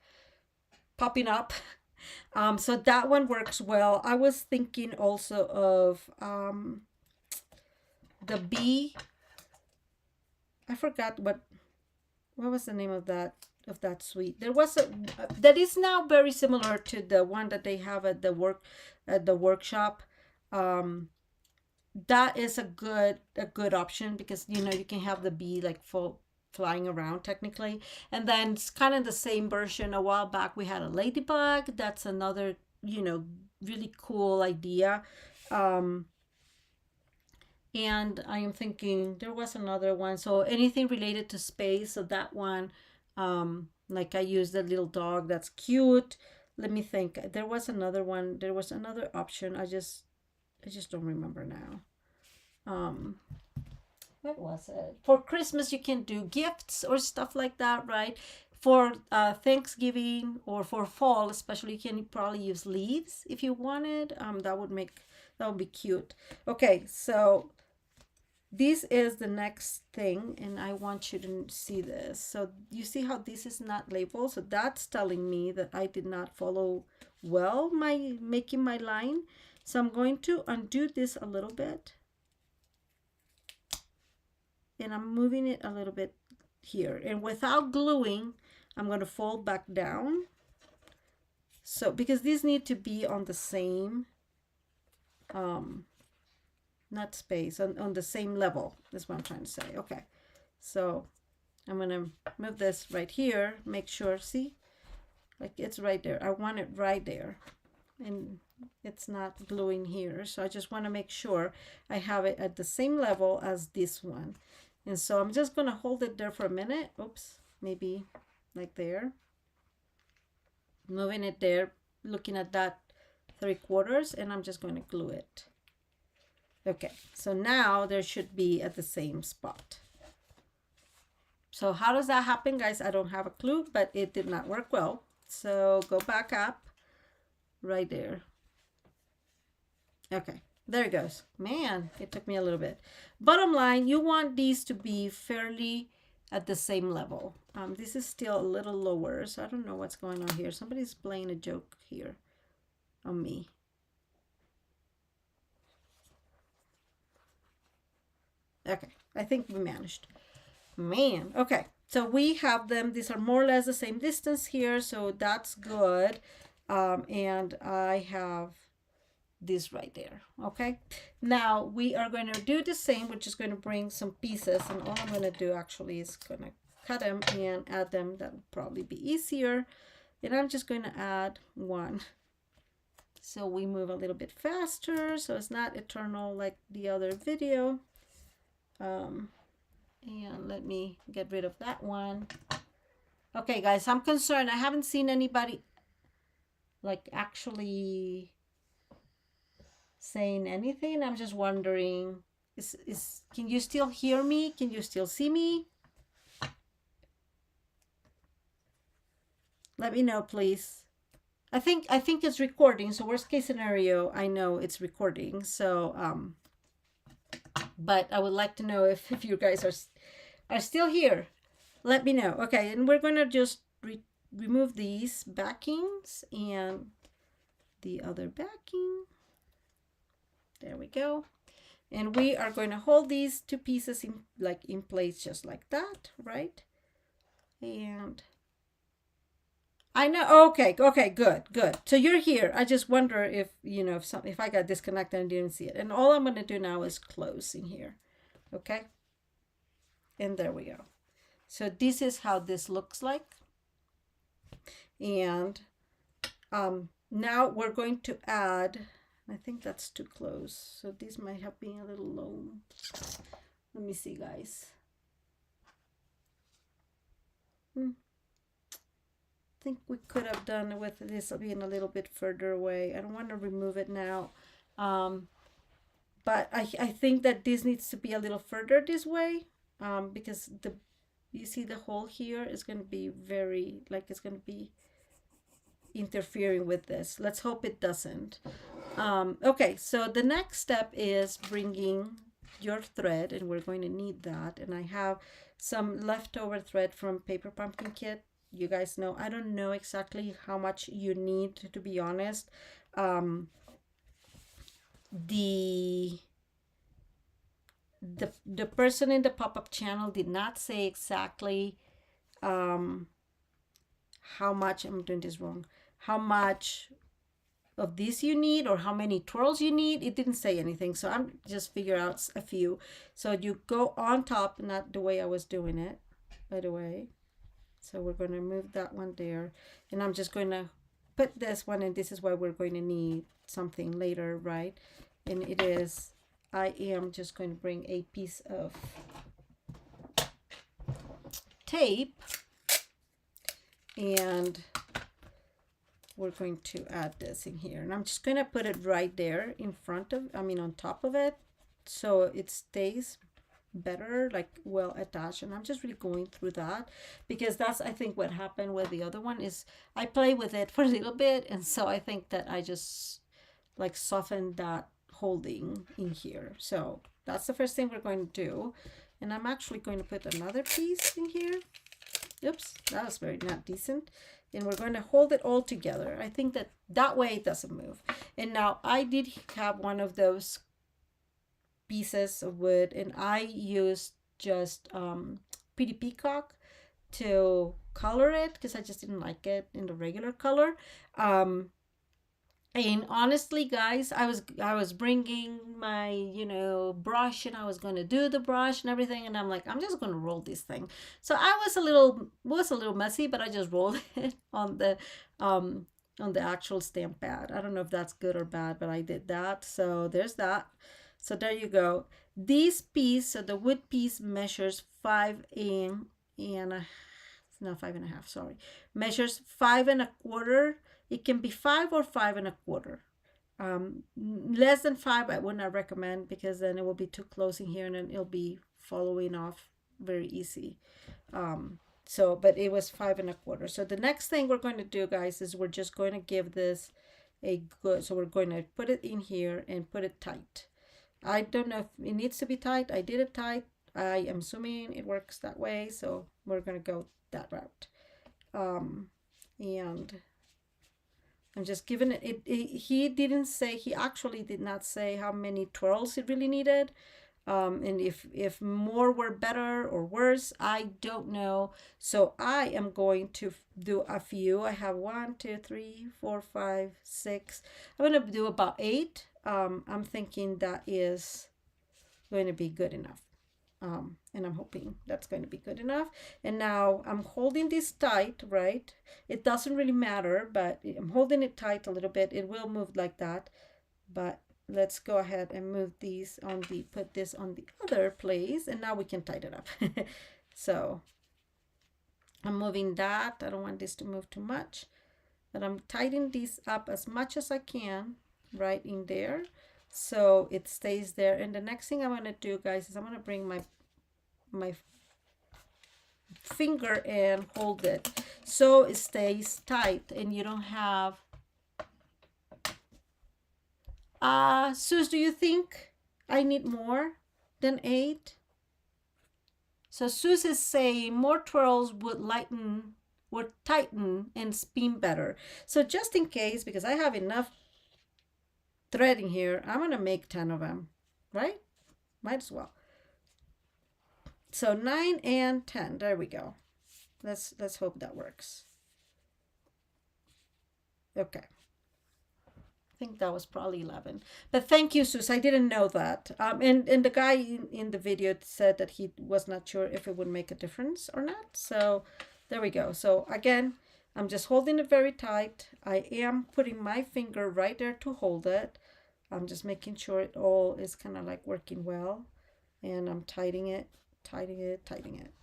popping up. So that one works well. I was thinking also of the bee. I forgot what was the name of that suite. There was a that is now very similar to the one that they have at the workshop. That is a good option because you can have the bee like flying around technically. And then it's kind of the same version. A while back we had a ladybug. That's another really cool idea. And I am thinking there was another one, so anything related to space. So that one, like I used the little dog, that's cute. Let me think. There was another one, there was another option. I just don't remember now. What was it? For Christmas, you can do gifts or stuff like that, right? For Thanksgiving or for fall, especially, you can probably use leaves if you wanted. That would be cute. Okay, so this is the next thing, and I want you to see this. So you see how this is not labeled? So that's telling me that I did not follow well my making my line. So I'm going to undo this a little bit, and I'm moving it a little bit here, and without gluing, I'm going to fold back down. So because these need to be on the same not space, on the same level. That's what I'm trying to say. Okay, so I'm gonna move this right here, make sure, see, like it's right there. I want it right there, and it's not gluing here. So I just want to make sure I have it at the same level as this one. And so I'm just gonna hold it there for a minute. Oops, maybe like there. Moving it there, looking at that 3/4, and I'm just going to glue it. Okay, so now there should be at the same spot. So how does that happen, guys? I don't have a clue, but it did not work well. So go back up right there. Okay, there it goes. Man, it took me a little bit. Bottom line, you want these to be fairly at the same level. This is still a little lower, so I don't know what's going on here. Somebody's playing a joke here on me. Okay, I think we managed. Man, okay, so we have them. These are more or less the same distance here, so that's good. And I have this right there. Okay, now we are going to do the same. We're just going to bring some pieces, and all I'm going to do actually is going to cut them and add them. That will probably be easier. And I'm just going to add one. So we move a little bit faster, so it's not eternal like the other video. And let me get rid of that one. Okay, guys, I'm concerned. I haven't seen anybody like actually saying anything. I'm just wondering, can you still hear me? Can you still see me? Let me know, please. I think it's recording, so worst case scenario, I know it's recording. So but I would like to know if you guys are still here. Let me know. Okay, and we're going to just remove these backings and the other backing. There we go. And we are going to hold these two pieces in place just like that, right? And I know. Okay, good. So you're here. I just wonder if, you know, if I got disconnected and didn't see it. And all I'm going to do now is close in here. Okay? And there we go. So this is how this looks like. And now we're going to add, I think that's too close. So this might have been a little low. Let me see, guys. I think we could have done with this being a little bit further away. I don't want to remove it now. But I think that this needs to be a little further this way, because you see the hole here is going to be very, like it's going to be interfering with this. Let's hope it doesn't. Okay, so the next step is bringing your thread, and we're going to need that. And I have some leftover thread from Paper Pumpkin Kit. You guys know, I don't know exactly how much you need, to be honest. The person in the pop-up channel did not say exactly how much, I'm doing this wrong, how much of this you need or how many twirls you need. It didn't say anything, so I'm just figure out a few. So you go on top, not the way I was doing it, by the way. So we're going to move that one there, and I'm just going to put this one, and this is why we're going to need something later, right? And it is, I am just going to bring a piece of tape, and we're going to add this in here, and I'm just going to put it right there in front of, on top of it, so it stays better, like well attached. And I'm just really going through that because that's, I think, what happened with the other one is I play with it for a little bit, and so I think that I just like softened that holding in here. So that's the first thing we're going to do. And I'm actually going to put another piece in here. Oops, that was very not decent. And we're going to hold it all together. I think that way it doesn't move. And now I did have one of those pieces of wood, and I used just pretty peacock to color it because I just didn't like it in the regular color. And honestly, guys, I was bringing my, you know, brush, and I was going to do the brush and everything, and I'm like, I'm just going to roll this thing. So I was a little messy, but I just rolled it on the actual stamp pad. I don't know if that's good or bad, but I did that. So there's that. So there you go. This piece, so the wood piece measures 5.5, sorry. Measures 5.25. It can be 5 or 5.25. Less than 5 I would not recommend, because then it will be too close in here and then it'll be following off very easy. So but it was 5.25. So the next thing we're going to do, guys, is we're just going to give this a good, so we're going to put it in here and put it tight. I don't know if it needs to be tight. I did it tight. I am assuming it works that way, so we're going to go that route. And I'm just giving it, he didn't say, he actually did not say how many twirls it really needed. And if more were better or worse, I don't know. So I am going to do a few. I have 1, 2, 3, 4, 5, 6. I'm going to do about 8. I'm thinking that is going to be good enough. And I'm hoping that's going to be good enough. And now I'm holding this tight, right? It doesn't really matter, but I'm holding it tight a little bit. It will move like that, but let's go ahead and move these on the, put this on the other place, and now we can tighten it up. So I'm moving that. I don't want this to move too much, but I'm tightening these up as much as I can right in there, so it stays there. And the next thing I'm going to do, guys, is I'm going to bring my finger and hold it so it stays tight and you don't have Sus, do you think I need more than 8? So Sus is saying more twirls would tighten and spin better. So just in case, because I have enough thread in here, I'm gonna make 10 of them, right? Might as well. So 9 and 10, there we go. Let's hope that works. Okay. I think that was probably 11. But thank you, Sus. I didn't know that. And the guy in the video said that he was not sure if it would make a difference or not. So there we go. So again, I'm just holding it very tight. I am putting my finger right there to hold it. I'm just making sure it all is kind of like working well. And I'm tightening it.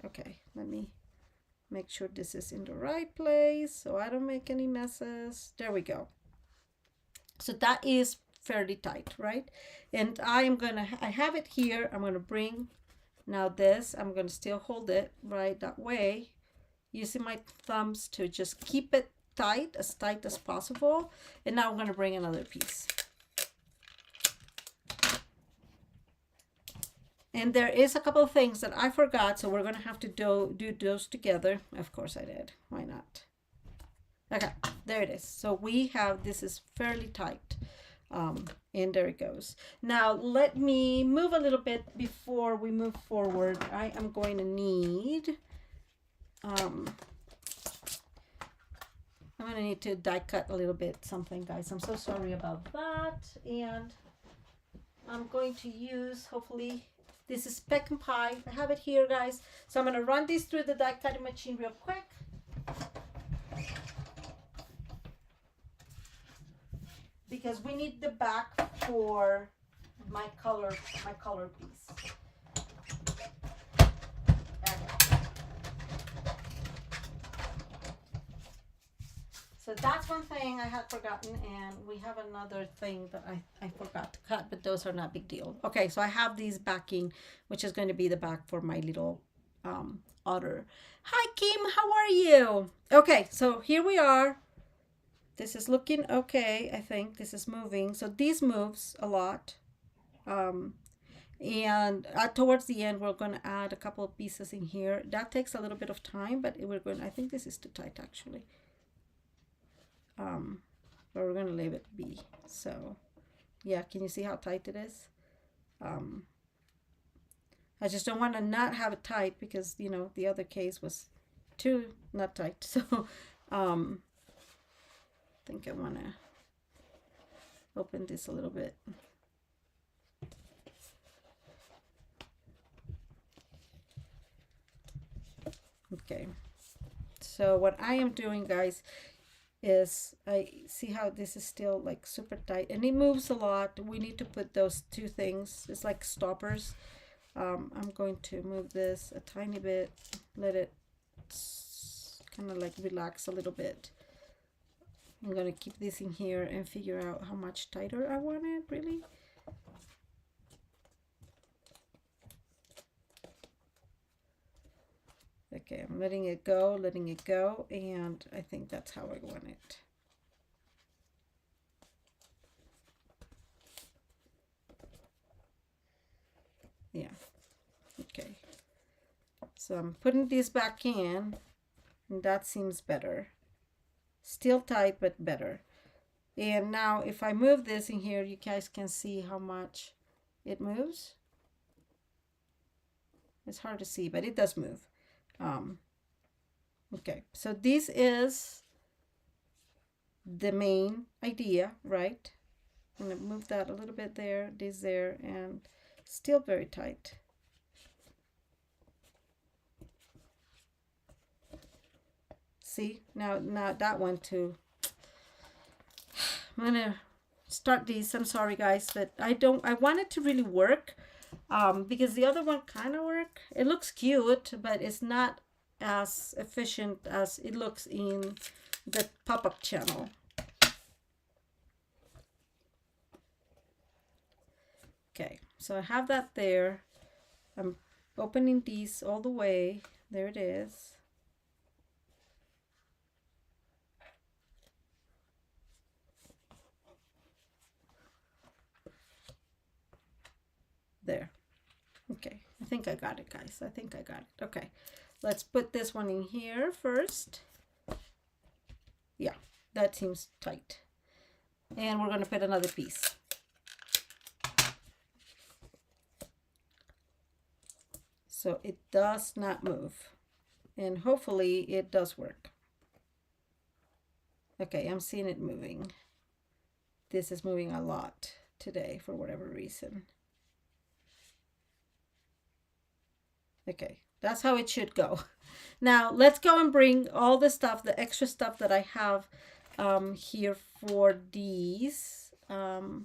Okay, let me make sure this is in the right place so I don't make any messes. There we go. So that is fairly tight, right? And I have it here. I'm gonna bring now this, I'm gonna still hold it right that way, using my thumbs to just keep it tight as possible. And now I'm gonna bring another piece. And there is a couple of things that I forgot, so we're gonna have to do those together. Of course I did, why not? Okay, there it is. So we have, this is fairly tight. And there it goes. Now let me move a little bit before we move forward. I am going to need, I'm gonna need to die cut a little bit something, guys. I'm so sorry about that. And I'm going to use, hopefully, this is pecan pie. I have it here, guys. So I'm gonna run this through the die cutting machine real quick. Because we need the back for my color piece. So that's one thing I had forgotten, and we have another thing that I forgot to cut, but those are not big deal. Okay, so I have these backing, which is going to be the back for my little otter. Hi Kim, how are you? Okay, so here we are. This is looking okay. I think this is moving. So this moves a lot. And towards the end, we're going to add a couple of pieces in here. That takes a little bit of time, but we're going, I think this is too tight actually. But we're going to leave it be. So yeah, can you see how tight it is? I just don't want to not have it tight because, you know, the other case was too not tight. So I think I want to open this a little bit. Okay, so what I am doing, guys, is I see how this is still like super tight and it moves a lot. We need to put those two things, it's like stoppers. I'm going to move this a tiny bit, let it kind of like relax a little bit. I'm going to keep this in here and figure out how much tighter I want it, really. Okay, I'm letting it go, and I think that's how I want it. Yeah, okay. So I'm putting this back in, and that seems better. Still tight, but better. And now if I move this in here, you guys can see how much it moves. It's hard to see, but it does move. Okay, so this is the main idea, right? I'm gonna move that a little bit there, this there, and still very tight. See, now that one too. I'm gonna start these. I'm sorry guys, but I want it to really work, because the other one kind of work. It looks cute, but it's not as efficient as it looks in the pop-up channel. Okay, so I have that there. I'm opening these all the way. There it is. There. Okay, I think I got it, guys. I think I got it. Okay, let's put this one in here first. Yeah, that seems tight. And we're going to put another piece. So it does not move. And hopefully it does work. Okay, I'm seeing it moving. This is moving a lot today for whatever reason. Okay, that's how it should go. Now let's go and bring all the stuff, the extra stuff that I have here for these. Oh,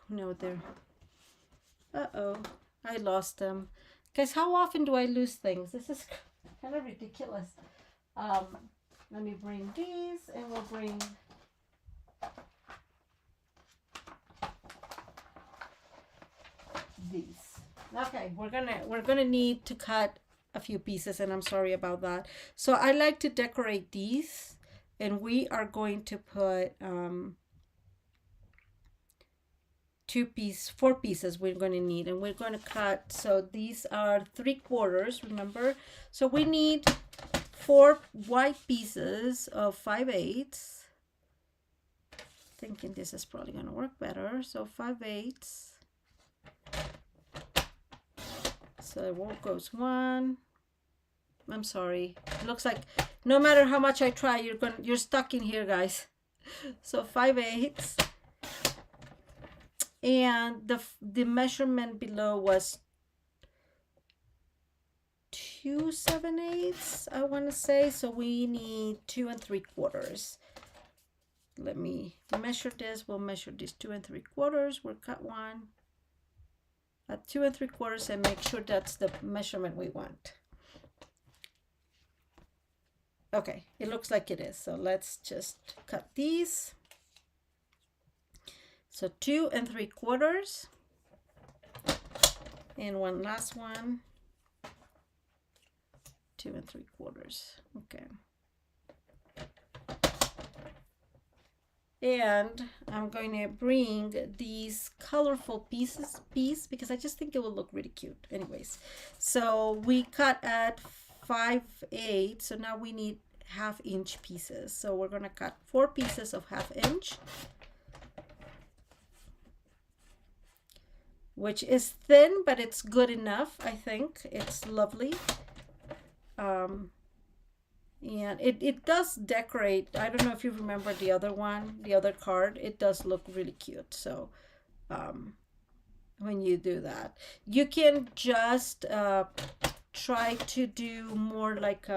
no, they're, uh-oh, I lost them. Guys, how often do I lose things? This is kind of ridiculous. Let me bring these, and we'll bring these. Okay, we're gonna need to cut a few pieces, and I'm sorry about that. So I like to decorate these, and we are going to put 4 pieces we're going to need, and we're going to cut. So these are 3/4, remember? So we need 4 white pieces of 5/8. Thinking this is probably going to work better. So 5/8. So it goes 1. I'm sorry. It looks like no matter how much I try, you're stuck in here, guys. So 5/8. And the measurement below was 2 7/8, I want to say. So we need 2 3/4. Let me measure this. We'll measure this 2 3/4. We'll cut one at 2 3/4 and make sure that's the measurement we want. Okay, it looks like it is. So let's just cut these. So 2 3/4, and one last one, 2 3/4. Okay. And I'm going to bring these colorful piece because I just think it will look really cute. Anyways, so we cut at 5/8, so now we need 1/2 inch pieces. So we're gonna cut 4 pieces of 1/2 inch, which is thin, but it's good enough. I think it's lovely. And it does decorate. I don't know if you remember the other one, the other card. It does look really cute. So when you do that, you can just try to do more like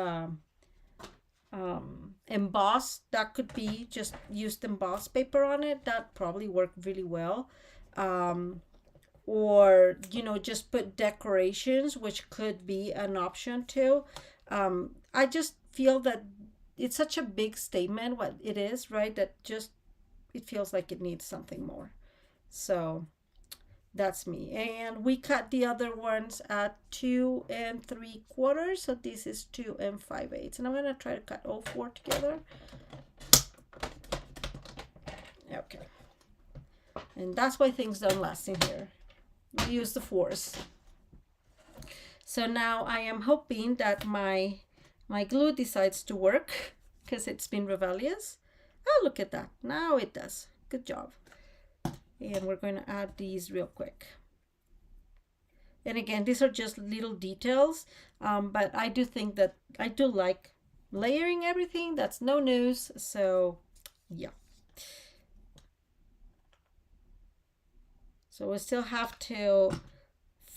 embossed. That could be just used embossed paper on it. That probably worked really well. Or just put decorations, which could be an option too. I just feel that it's such a big statement what it is, right, that just it feels like it needs something more. So that's me. And we cut the other ones at 2 3/4, so this is 2 5/8, and I'm gonna try to cut all 4 together. Okay, and that's why things don't last in here. We use the force. So now I am hoping that my glue decides to work because it's been rebellious. Oh, look at that. Now it does. Good job. And we're going to add these real quick. And again, these are just little details, but I do think that I do like layering everything. That's no news. So yeah. So we still have to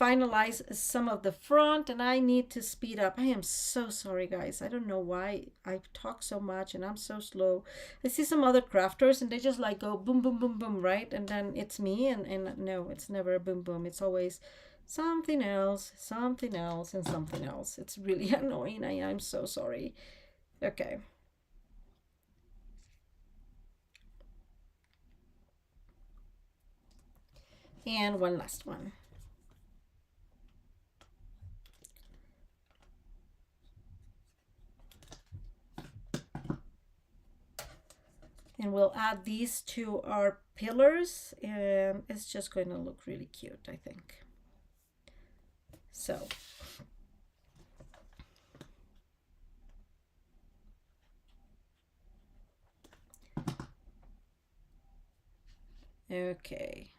finalize some of the front, and I need to speed up. I am so sorry, guys. I don't know why I talk so much and I'm so slow. I see some other crafters and they just like go boom, boom, boom, boom, right? And then it's me, and no, it's never a boom, boom. It's always something else, something else, and something else. It's really annoying. I'm so sorry. Okay. And one last one. And we'll add these to our pillars, and it's just going to look really cute, I think. So okay,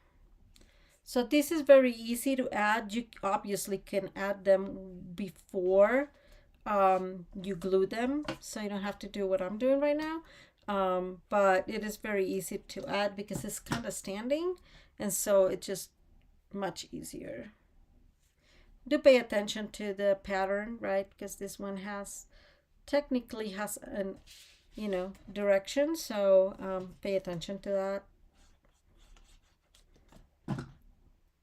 so this is very easy to add. You obviously can add them before you glue them, so you don't have to do what I'm doing right now. But it is very easy to add because it's kind of standing, and so it's just much easier. Do pay attention to the pattern, right? Because this one technically has an direction, so pay attention to that.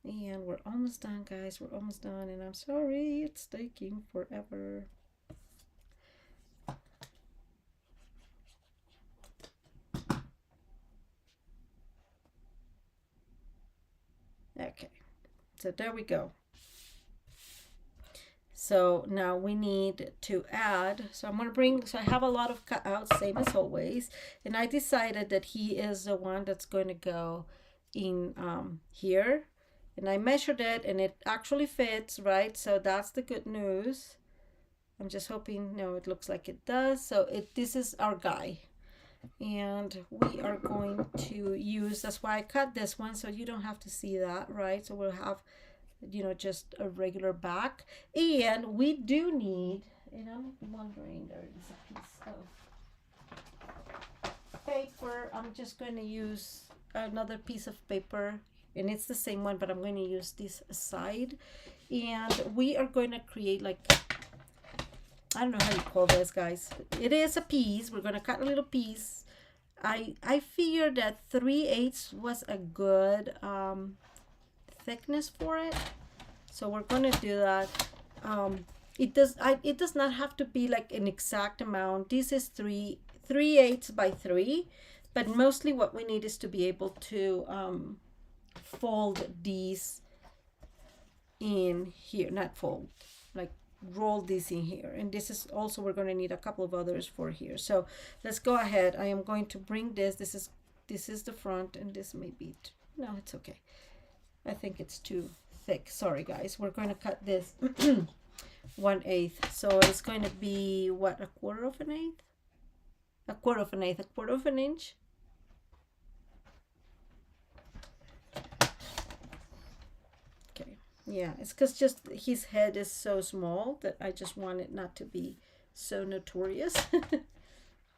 And we're almost done, guys. We're almost done, and I'm sorry it's taking forever. Okay, so there we go. So now we need to add, so I'm going to bring, so I have a lot of cutouts, same as always, and I decided that he is the one that's going to go in here, and I measured it and it actually fits, right? So that's the good news. I'm just hoping, no, it looks like it does. So this is our guy, and we are going to use, that's why I cut this one, so you don't have to see that, right? So we'll have just a regular back, and we do need, and I'm wondering, there is a piece of paper. I'm just going to use another piece of paper, and it's the same one, but I'm going to use this side, and we are going to create like, I don't know how you call this, guys. It is a piece. We're going to cut a little piece. I figured that 3/8 was a good thickness for it, so we're going to do that. It does not have to be like an exact amount. This is 3/8 by 3, but mostly what we need is to be able to fold these in here, not fold, like roll this in here. And this is also, we're going to need a couple of others for here. So let's go ahead. I am going to bring this is this is the front and this may be, no, it's okay. I think it's too thick. Sorry guys, we're going to cut this 1/8. So it's going to be what, a quarter of an eighth? A quarter of an eighth, a quarter of an inch. Okay, yeah, it's because just his head is so small that I just want it not to be so notorious.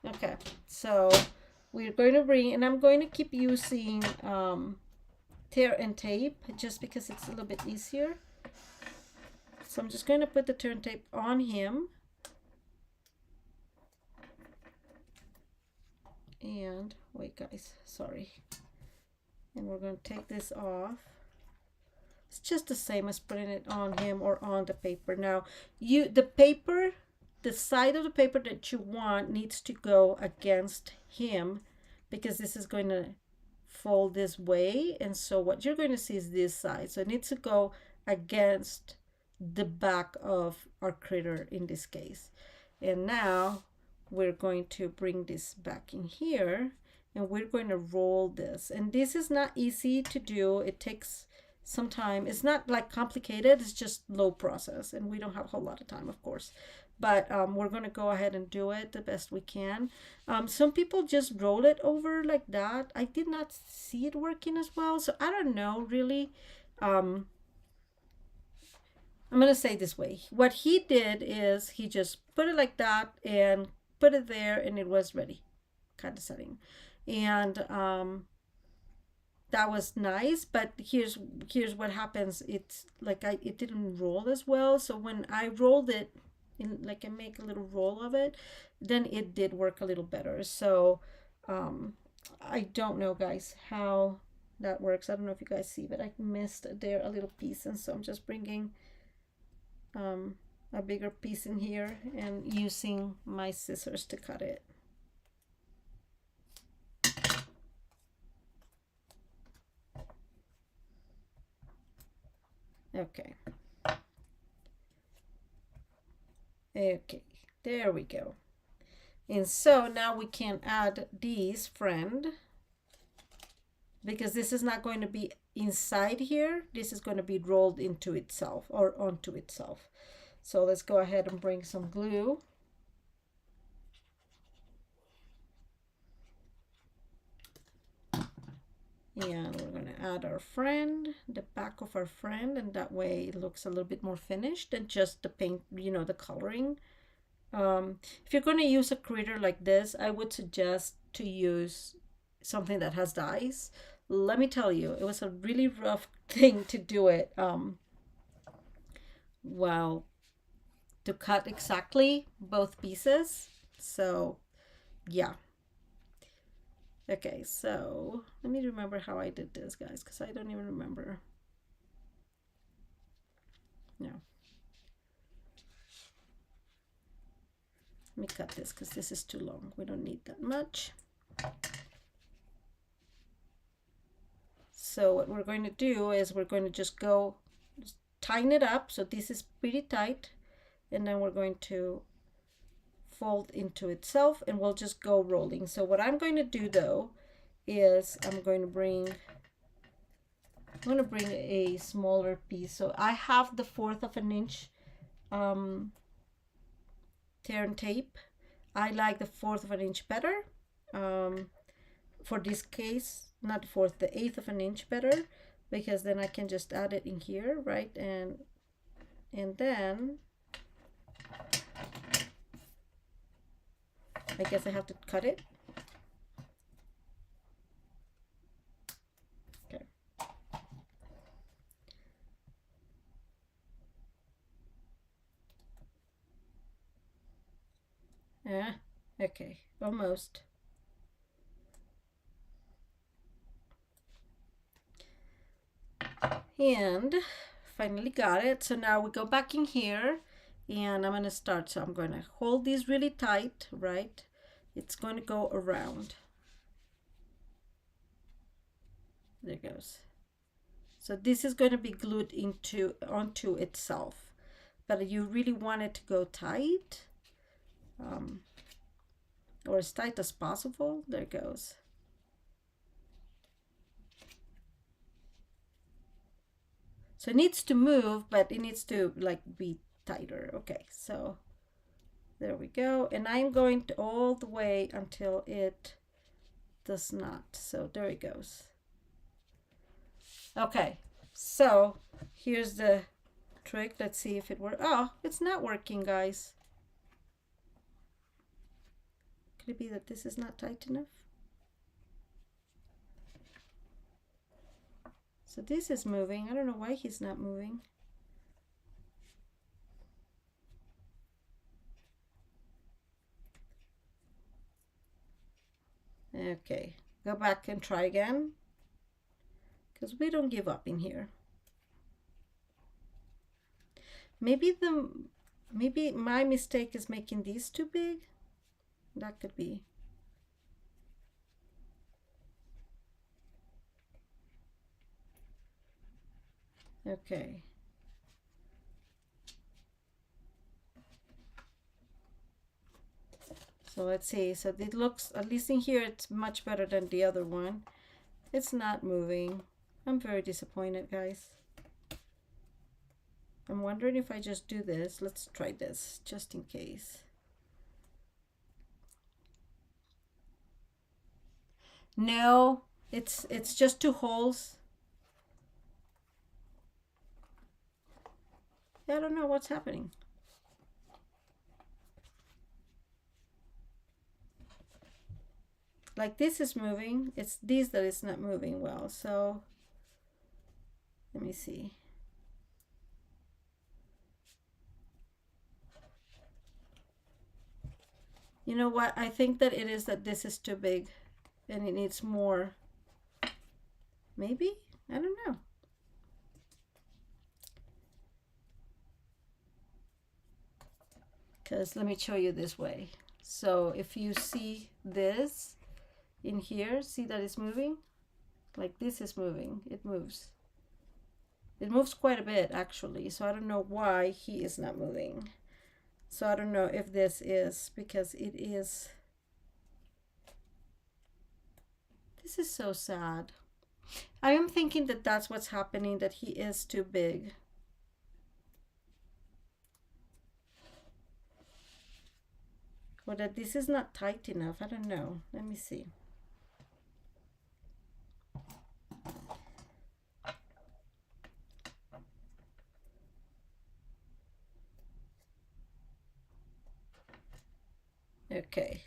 Okay, so we're going to bring, and I'm going to keep using tear and tape just because it's a little bit easier. So I'm just going to put the tear and tape on him. And wait guys, sorry. And we're going to take this off. It's just the same as putting it on him or on the paper. Now, the side of the paper that you want needs to go against him because this is going to fold this way. And so what you're going to see is this side. So it needs to go against the back of our critter in this case. And now we're going to bring this back in here and we're going to roll this. And this is not easy to do. It takes some time. It's not like complicated, it's just low process, and we don't have a whole lot of time, of course, but we're going to go ahead and do it the best we can. Some people just roll it over like that. I did not see it working as well, so I don't know really. I'm going to say this way, what he did is he just put it like that and put it there and it was ready, kind of setting. And that was nice, but here's what happens. It's like it didn't roll as well. So when I rolled it in, like I make a little roll of it, then it did work a little better. So I don't know guys how that works. I don't know if you guys see, but I missed there a little piece, and so I'm just bringing a bigger piece in here and using my scissors to cut it. Okay. Okay, there we go. And so now we can add these, friend, because this is not going to be inside here. This is going to be rolled into itself or onto itself. So let's go ahead and bring some glue. And we're going to add our friend, the back of our friend, and that way it looks a little bit more finished than just the paint, you know, the coloring. If you're going to use a critter like this, I would suggest to use something that has dies. Let me tell you, it was a really rough thing to do it. Well, to cut exactly both pieces. So, yeah. Okay, so let me remember how I did this, guys, because I don't even remember. No. Let me cut this because this is too long. We don't need that much. So what we're going to do is we're going to just tighten it up. So this is pretty tight. And then we're going to fold into itself and we'll just go rolling. So what I'm going to do though is I'm going to bring a smaller piece. So I have the 1/4 of an inch tear and tape. I like the 1/4 of an inch better. For this case, not the 1/4, the 1/8 of an inch better, because then I can just add it in here, right? And then I guess I have to cut it. Okay. Okay, almost. And finally got it. So now we go back in here and I'm going to start. So I'm going to hold these really tight, right? It's going to go around. There it goes. So this is going to be glued onto itself, but you really want it to go tight, or as tight as possible. There it goes. So it needs to move, but it needs to like be tighter. Okay, so there we go. And I'm going to all the way until it does not. So there it goes. Okay, so here's the trick. Let's see if it works. Oh, it's not working, guys. Could it be that this is not tight enough? So this is moving. I don't know why he's not moving. Okay, go back and try again, because we don't give up in here. Maybe my mistake is making these too big. That could be. Okay. So let's see. So it looks, at least in here, it's much better than the other one. It's not moving. I'm very disappointed, guys. I'm wondering if I just do this. Let's try this just in case. No, it's just 2 holes. I don't know what's happening. Like this is moving. It's these that it's not moving well. So let me see. You know what? I think that it is that this is too big and it needs more. Maybe? I don't know. Because let me show you this way. So if you see this in here, see that it's moving? Like this is moving. It moves. It moves quite a bit actually. So I don't know why he is not moving. So I don't know if this is because it is. This is so sad. I am thinking that that's what's happening, that he is too big. Or that this is not tight enough. I don't know. Let me see. Okay.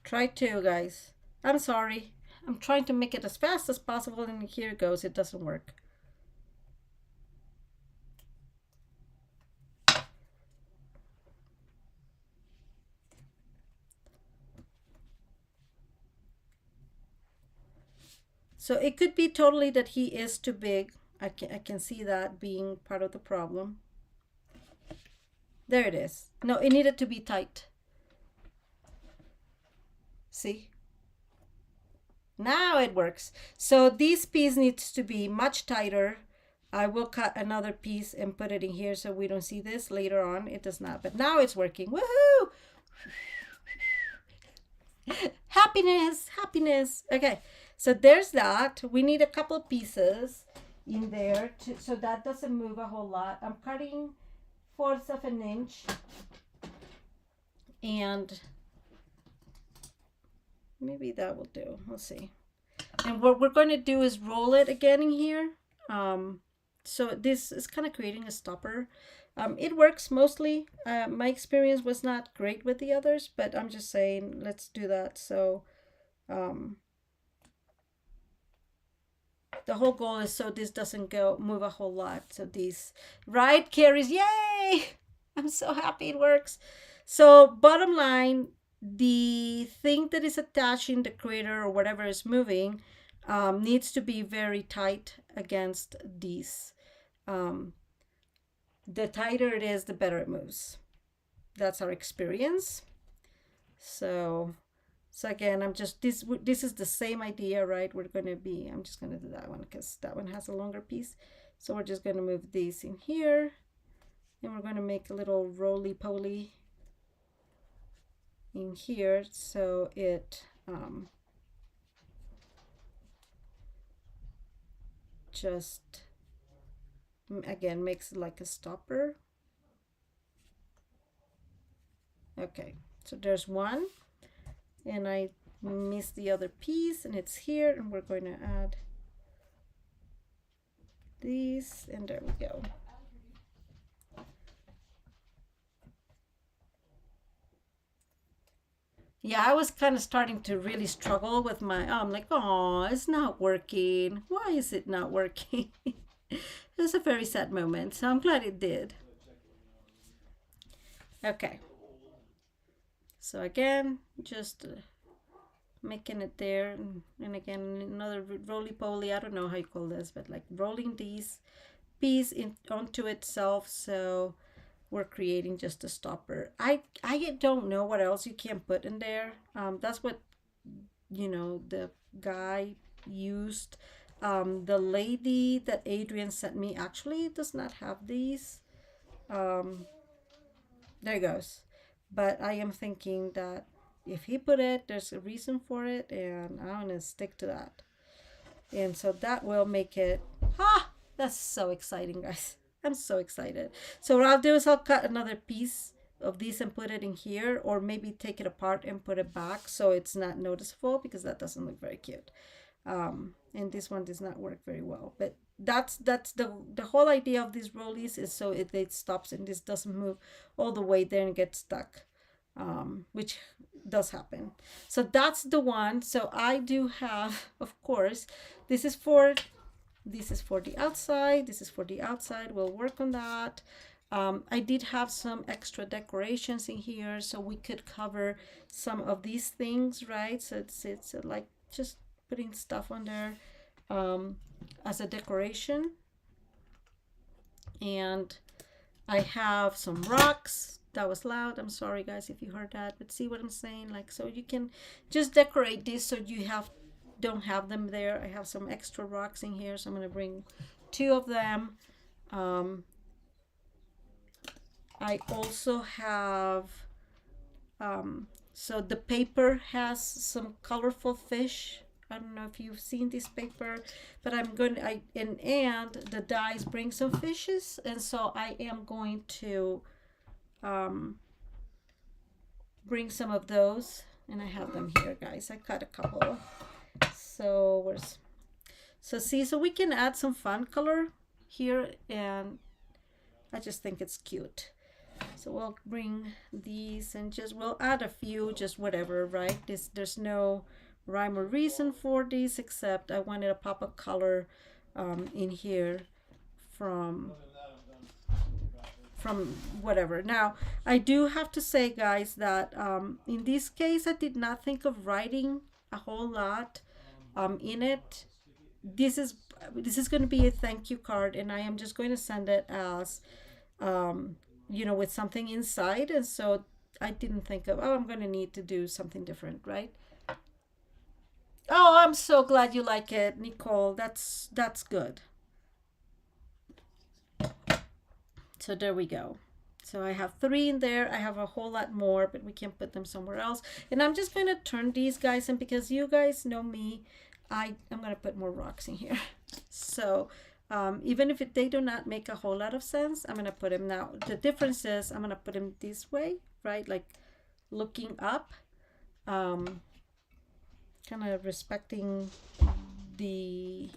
Try 2, guys. I'm sorry. I'm trying to make it as fast as possible, and here it goes. It doesn't work. So it could be totally that he is too big. I can see that being part of the problem. There it is. No, it needed to be tight. See? Now it works. So this piece needs to be much tighter. I will cut another piece and put it in here so we don't see this later on. It does not, but now it's working. Woohoo! Happiness, happiness. Okay, so there's that. We need a couple pieces in there so that doesn't move a whole lot. I'm cutting 1/4 of an inch, and maybe that will do. We'll see. And what we're going to do is roll it again in here. So this is kind of creating a stopper. It works mostly. My experience was not great with the others, but I'm just saying, let's do that. So the whole goal is so this doesn't move a whole lot. So these, right, Carries, yay! I'm so happy it works. So bottom line, the thing that is attaching the crater or whatever is moving needs to be very tight against these. The tighter it is, the better it moves. That's our experience. So again, I'm just, this is the same idea, right? I'm just going to do that one because that one has a longer piece. So we're just going to move these in here, and we're going to make a little roly-poly in here so it just again makes like a stopper. Okay, so there's one, and I missed the other piece, and it's here, and we're going to add these, and there we go. Yeah, I was kind of starting to really struggle with my arm, like, oh, it's not working. Why is it not working? It was a very sad moment, so I'm glad it did. Okay. So again, just making it there, and again, another roly-poly, I don't know how you call this, but like rolling these piece onto itself, so we're creating just a stopper. I don't know what else you can put in there. That's what, you know, the guy used. The lady that Adrian sent me actually does not have these. There it goes. But I am thinking that if he put it, there's a reason for it, and I'm gonna stick to that. And so that will make it, that's so exciting, guys. I'm so excited. So what I'll do is I'll cut another piece of these and put it in here, or maybe take it apart and put it back so it's not noticeable, because that doesn't look very cute. And this one does not work very well, but that's the whole idea of these rollies, is so it stops and this doesn't move all the way there and get stuck, which does happen. So that's the one. So I do have, of course, this is for the outside, this is for the outside. We'll work on that. I did have some extra decorations in here, so we could cover some of these things, right? So it's like just putting stuff on there as a decoration. And I have some rocks. That was loud. I'm sorry, guys, if you heard that, but see what I'm saying? Like, so you can just decorate this so you don't have them there. I have some extra rocks in here, so I'm going to bring 2 of them. I also have, so the paper has some colorful fish. I don't know if you've seen this paper, but I'm going to, and the dies bring some fishes, and so I am going to bring some of those, and I have them here, guys. I cut a couple. So see, so we can add some fun color here, and I just think it's cute. So we'll bring these and we'll add a few, just whatever, right? There's no rhyme or reason for these, except I wanted a pop of color in here from whatever. Now, I do have to say, guys, that in this case, I did not think of writing a whole lot in it. This is going to be a thank you card, and I am just going to send it as with something inside. And so I didn't think of, I'm going to need to do something different, right? Oh, I'm so glad you like it, Nicole. That's good. So there we go. So I have 3 in there. I have a whole lot more, but we can put them somewhere else. And I'm just going to turn these guys, and because you guys know me, I'm going to put more rocks in here. So even if they do not make a whole lot of sense, I'm going to put them. Now, the difference is I'm going to put them this way, right? Like looking up, kind of respecting the,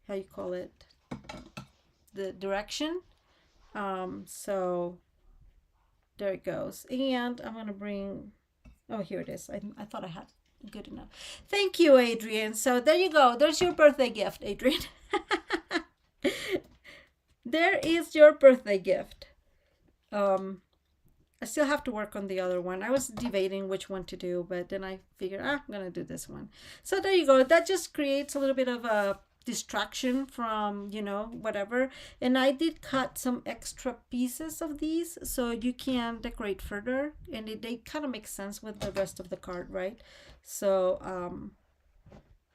how you call it, the direction. So there it goes. And I'm going to bring, oh, here it is. I thought I had good enough. Thank you, Adrian. So there you go. There's your birthday gift, Adrian. There is your birthday gift. I still have to work on the other one. I was debating which one to do, but then I figured, I'm going to do this one. So there you go. That just creates a little bit of a distraction from, whatever. And I did cut some extra pieces of these so you can decorate further, and they kind of make sense with the rest of the card, right? So I'm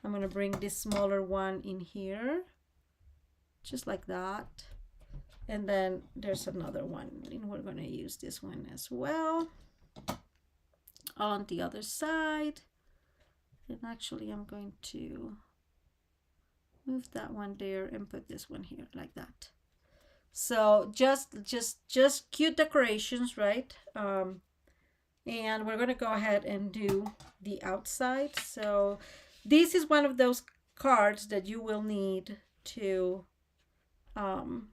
going to bring this smaller one in here, just like that. And then there's another one, and we're going to use this one as well on the other side. And actually, I'm going to move that one there and put this one here like that. So just cute decorations, right? And we're gonna go ahead and do the outside. So this is one of those cards that you will need to um,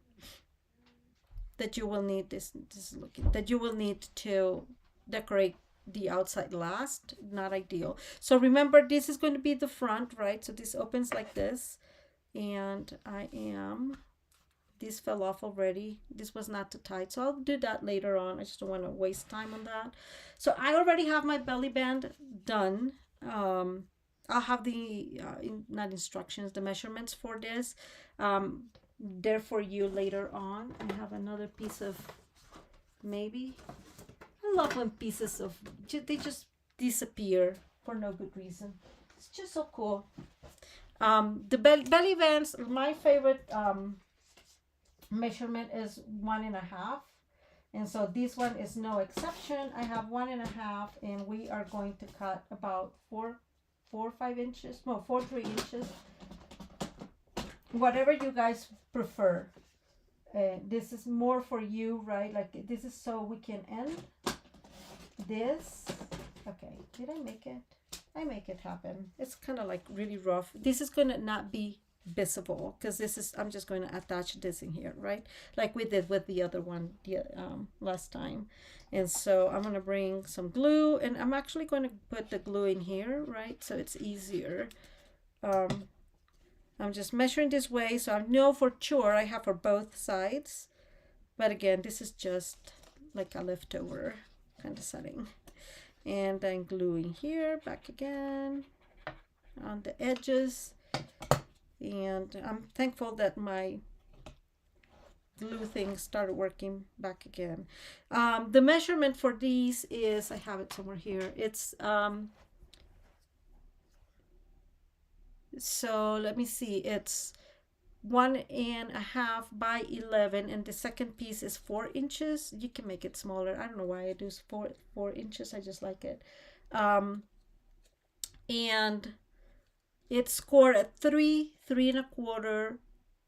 that you will need this looking that you will need to decorate the outside last. Not ideal. So remember, this is going to be the front, right? So this opens like this, and this fell off already. This was not too tight, so I'll do that later on. I just don't want to waste time on that. So I already have my belly band done. I'll have the not instructions, the measurements for this there for you later on. I have another piece of, maybe, I love when pieces of, they just disappear for no good reason. It's just so cool. The belly bands, my favorite measurement is 1.5, and so this one is no exception. I have 1.5, and we are going to cut about 4 or 5 inches, no, 3 inches, whatever you guys prefer. This is more for you, right? Like, this is so we can end this. Okay, did I make it? I make it happen. It's kind of like really rough. This is gonna not be visible because this is, I'm just going to attach this in here, right, like we did with the other one last time. And so I'm going to bring some glue, and I'm actually going to put the glue in here, right, so it's easier. I'm just measuring this way, so I know for sure I have for both sides, but again, this is just like a leftover kind of setting. And then gluing here, back again on the edges. And I'm thankful that my glue thing started working back again. The measurement for these is, I have it somewhere here. It's so let me see. It's 1.5 by 11, and the second piece is 4 inches. You can make it smaller. I don't know why I do 4 inches. I just like it. And it's scored at 3, 3.25,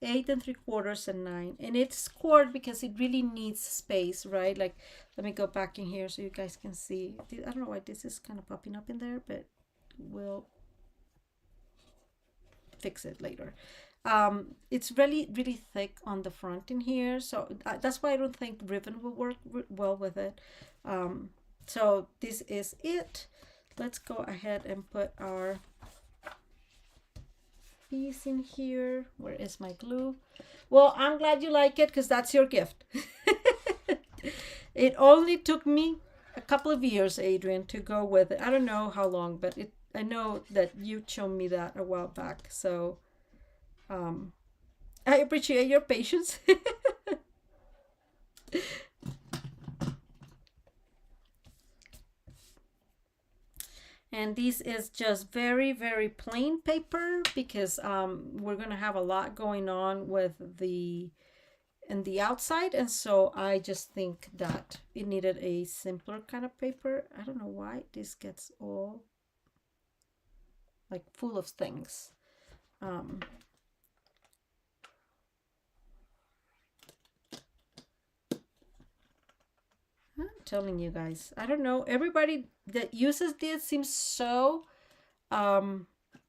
8 3/4, and 9. And it's scored because it really needs space, right? Like, let me go back in here so you guys can see. I don't know why this is kind of popping up in there, but we'll fix it later. It's really, really thick on the front in here. So that's why I don't think ribbon will work well with it. So this is it. Let's go ahead and put our piece in here. Where is my glue? Well, I'm glad you like it because that's your gift. It only took me a couple of years, Adrian, to go with it. I don't know how long, but I know that you showed me that a while back. So I appreciate your patience. And this is just very, very plain paper because we're going to have a lot going on with the outside. And so I just think that it needed a simpler kind of paper. I don't know why this gets all like full of things. I'm telling you guys, I don't know, everybody that uses this seems so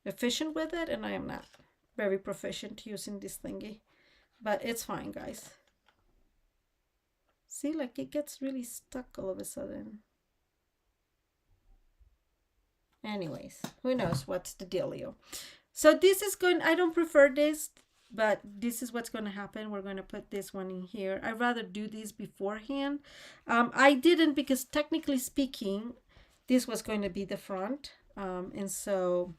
efficient with it, and I am not very proficient using this thingy, but it's fine, guys. See, like, it gets really stuck all of a sudden. Anyways, who knows what's the dealio. So this is going, I don't prefer this, but this is what's going to happen. We're going to put this one in here. I'd rather do this beforehand. I didn't because technically speaking, this was going to be the front. And so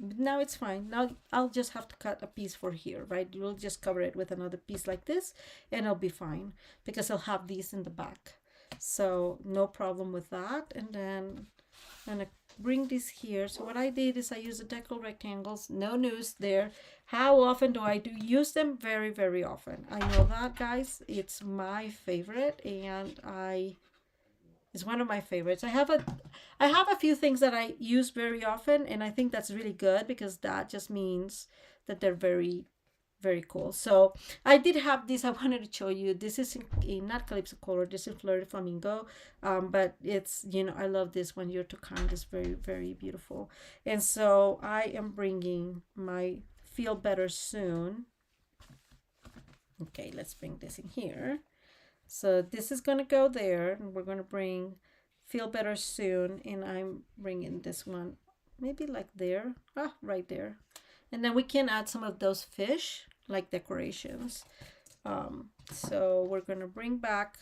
now it's fine. Now I'll just have to cut a piece for here, right? We'll just cover it with another piece like this and it'll be fine because I'll have these in the back. So no problem with that. And then I'm going to bring this here. So what I did is I used the decal rectangles. No news there. How often do I use them? Very, very often. I know that, guys. It's my favorite, and it's one of my favorites. I have a few things that I use very often, and I think that's really good because that just means that they're very very cool. So I did have this. I wanted to show you. This is in not Calypso color. This is Fleur de Flamingo. But it's, you know, I love this one. You're too kind. It's very, very beautiful. And so I am bringing my Feel Better Soon. Okay, let's bring this in here. So this is going to go there, and we're going to bring Feel Better Soon, and I'm bringing this one maybe like there, right there. And then we can add some of those fish like decorations. So we're going to bring back,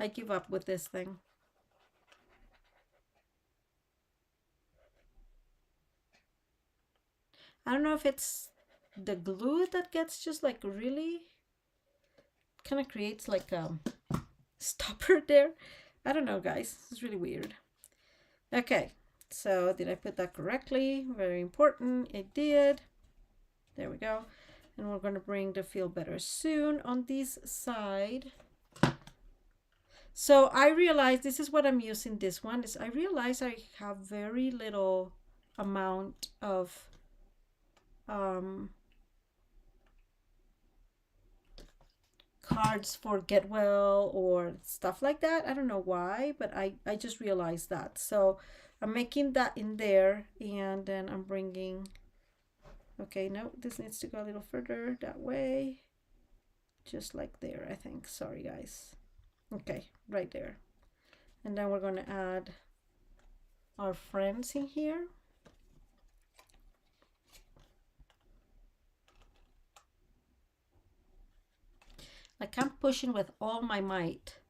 I give up with this thing. I don't know if it's the glue that gets just like really kind of creates like a stopper there. I don't know, guys. It's really weird. Okay, so did I put that correctly? Very important. It did. There we go. And we're going to bring the Feel Better Soon on this side. So I realized this is what I'm using. This one is, I realize I have very little amount of cards for Get Well or stuff like that. I don't know why, but I just realized that. So I'm making that in there, and then I'm bringing, okay, no, this needs to go a little further that way, just like there, I think. Sorry, guys. Okay, right there. And then we're going to add our friends in here. Like I'm pushing with all my might,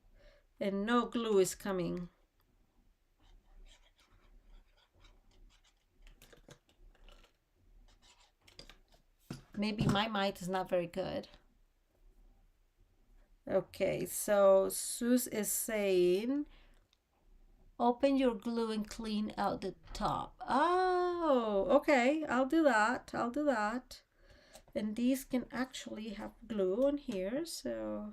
and no glue is coming. Maybe my might is not very good. Okay, so Sus is saying, open your glue and clean out the top. Oh, okay, I'll do that. I'll do that. And these can actually have glue on here, so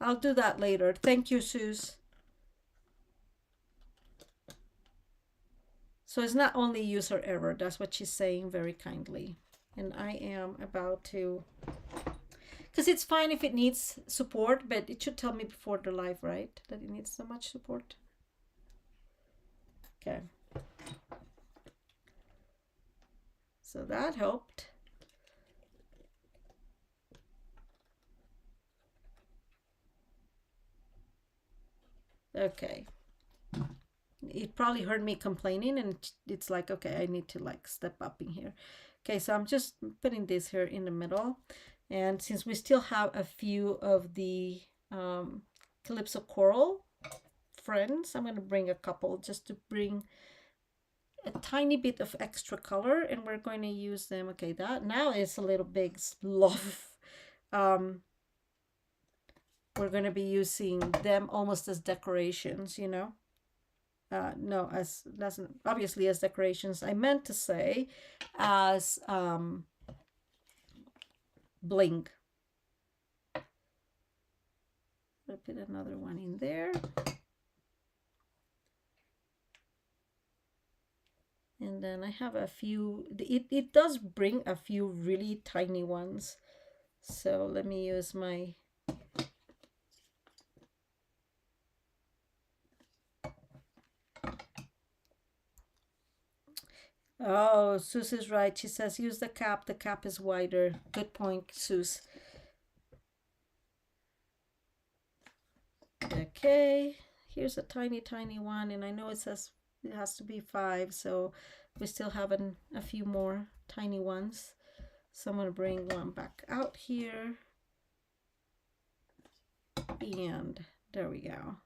I'll do that later. Thank you, Sus. So it's not only user error. That's what she's saying very kindly. And I am about to, because it's fine if it needs support, but it should tell me before the live, right? That it needs so much support. Okay. So that helped. Okay. It probably heard me complaining, and it's like, okay, I need to like step up in here. Okay, so I'm just putting this here in the middle. And since we still have a few of the Calypso Coral friends, I'm going to bring a couple just to bring a tiny bit of extra color, and we're going to use them. Okay, that now is a little big slough. We're going to be using them almost as decorations, you know. No, as that's obviously as decorations. I meant to say as bling. I'll put another one in there. And then I have a few, it does bring a few really tiny ones. So let me use my, oh, Sus is right. She says use the cap. The cap is wider. Good point, Sus. Okay, here's a tiny, tiny one. And I know it says it has to be 5. So we still have a few more tiny ones. So I'm going to bring one back out here. And there we go.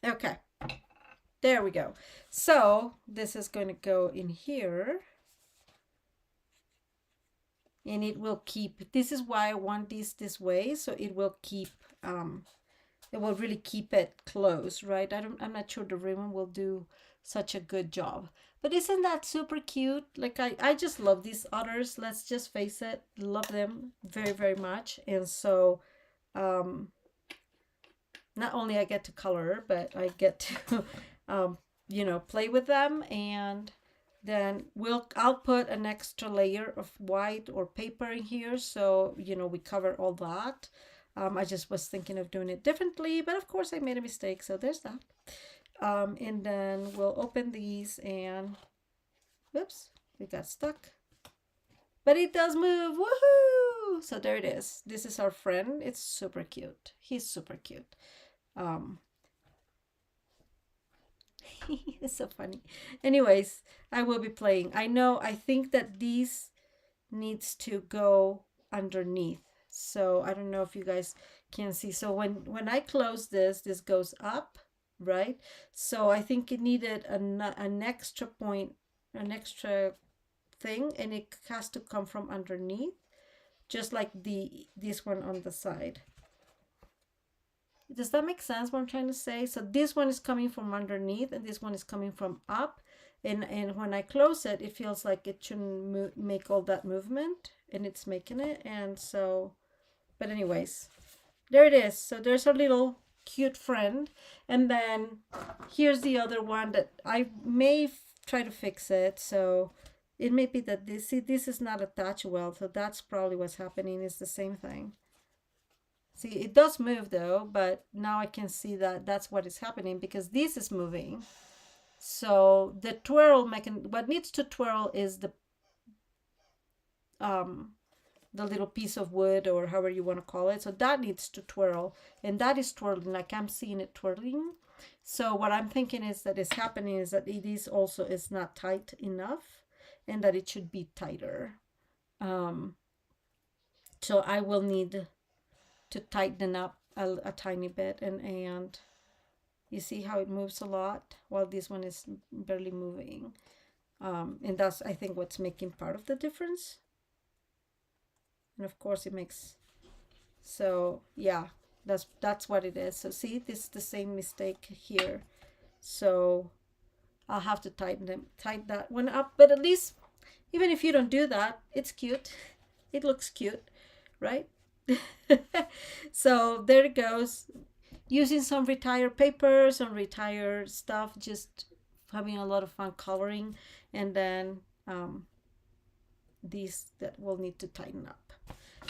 Okay, there we go. So this is going to go in here. And it will keep, this is why I want this way, so it will keep, it will really keep it close, right? I'm not sure the ribbon will do such a good job. But isn't that super cute? Like I just love these otters. Let's just face it, love them very, very much. And so, not only I get to color, but I get to, you know, play with them. And then I'll put an extra layer of white or paper in here, so you know we cover all that. I just was thinking of doing it differently, but of course I made a mistake, so there's that. And then we'll open these and, whoops, we got stuck. But it does move, woohoo! So there it is. This is our friend. It's super cute. He's super cute. It's so funny. Anyways, I will be playing. I think that these needs to go underneath. So I don't know if you guys can see. So when I close this goes up, right? So I think it needed an extra point, an extra thing, and it has to come from underneath, just like this one on the side. Does that make sense what I'm trying to say? So this one is coming from underneath and this one is coming from up, and when I close it, it feels like it shouldn't make all that movement, and it's making it. And so, but anyways, there it is. So there's our little cute friend. And then here's the other one that I may try to fix it. So it may be that this is not attached well, so that's probably what's happening. It's the same thing. See, it does move though, but now I can see that that's what is happening because this is moving. So the twirl what needs to twirl is the little piece of wood, or however you want to call it. So that needs to twirl, and that is twirling, like I'm seeing it twirling. So what I'm thinking is that is happening is that it is also is not tight enough, and that it should be tighter. So I will need to tighten up a tiny bit, and you see how it moves a lot while this one is barely moving. And that's, I think, what's making part of the difference. And of course it makes, so yeah, that's what it is. So see, this is the same mistake here. So I'll have to tighten that one up, but at least even if you don't do that, it's cute. It looks cute, right? So there it goes. Using some retired paper, some retired stuff, just having a lot of fun coloring. And then these that will need to tighten up.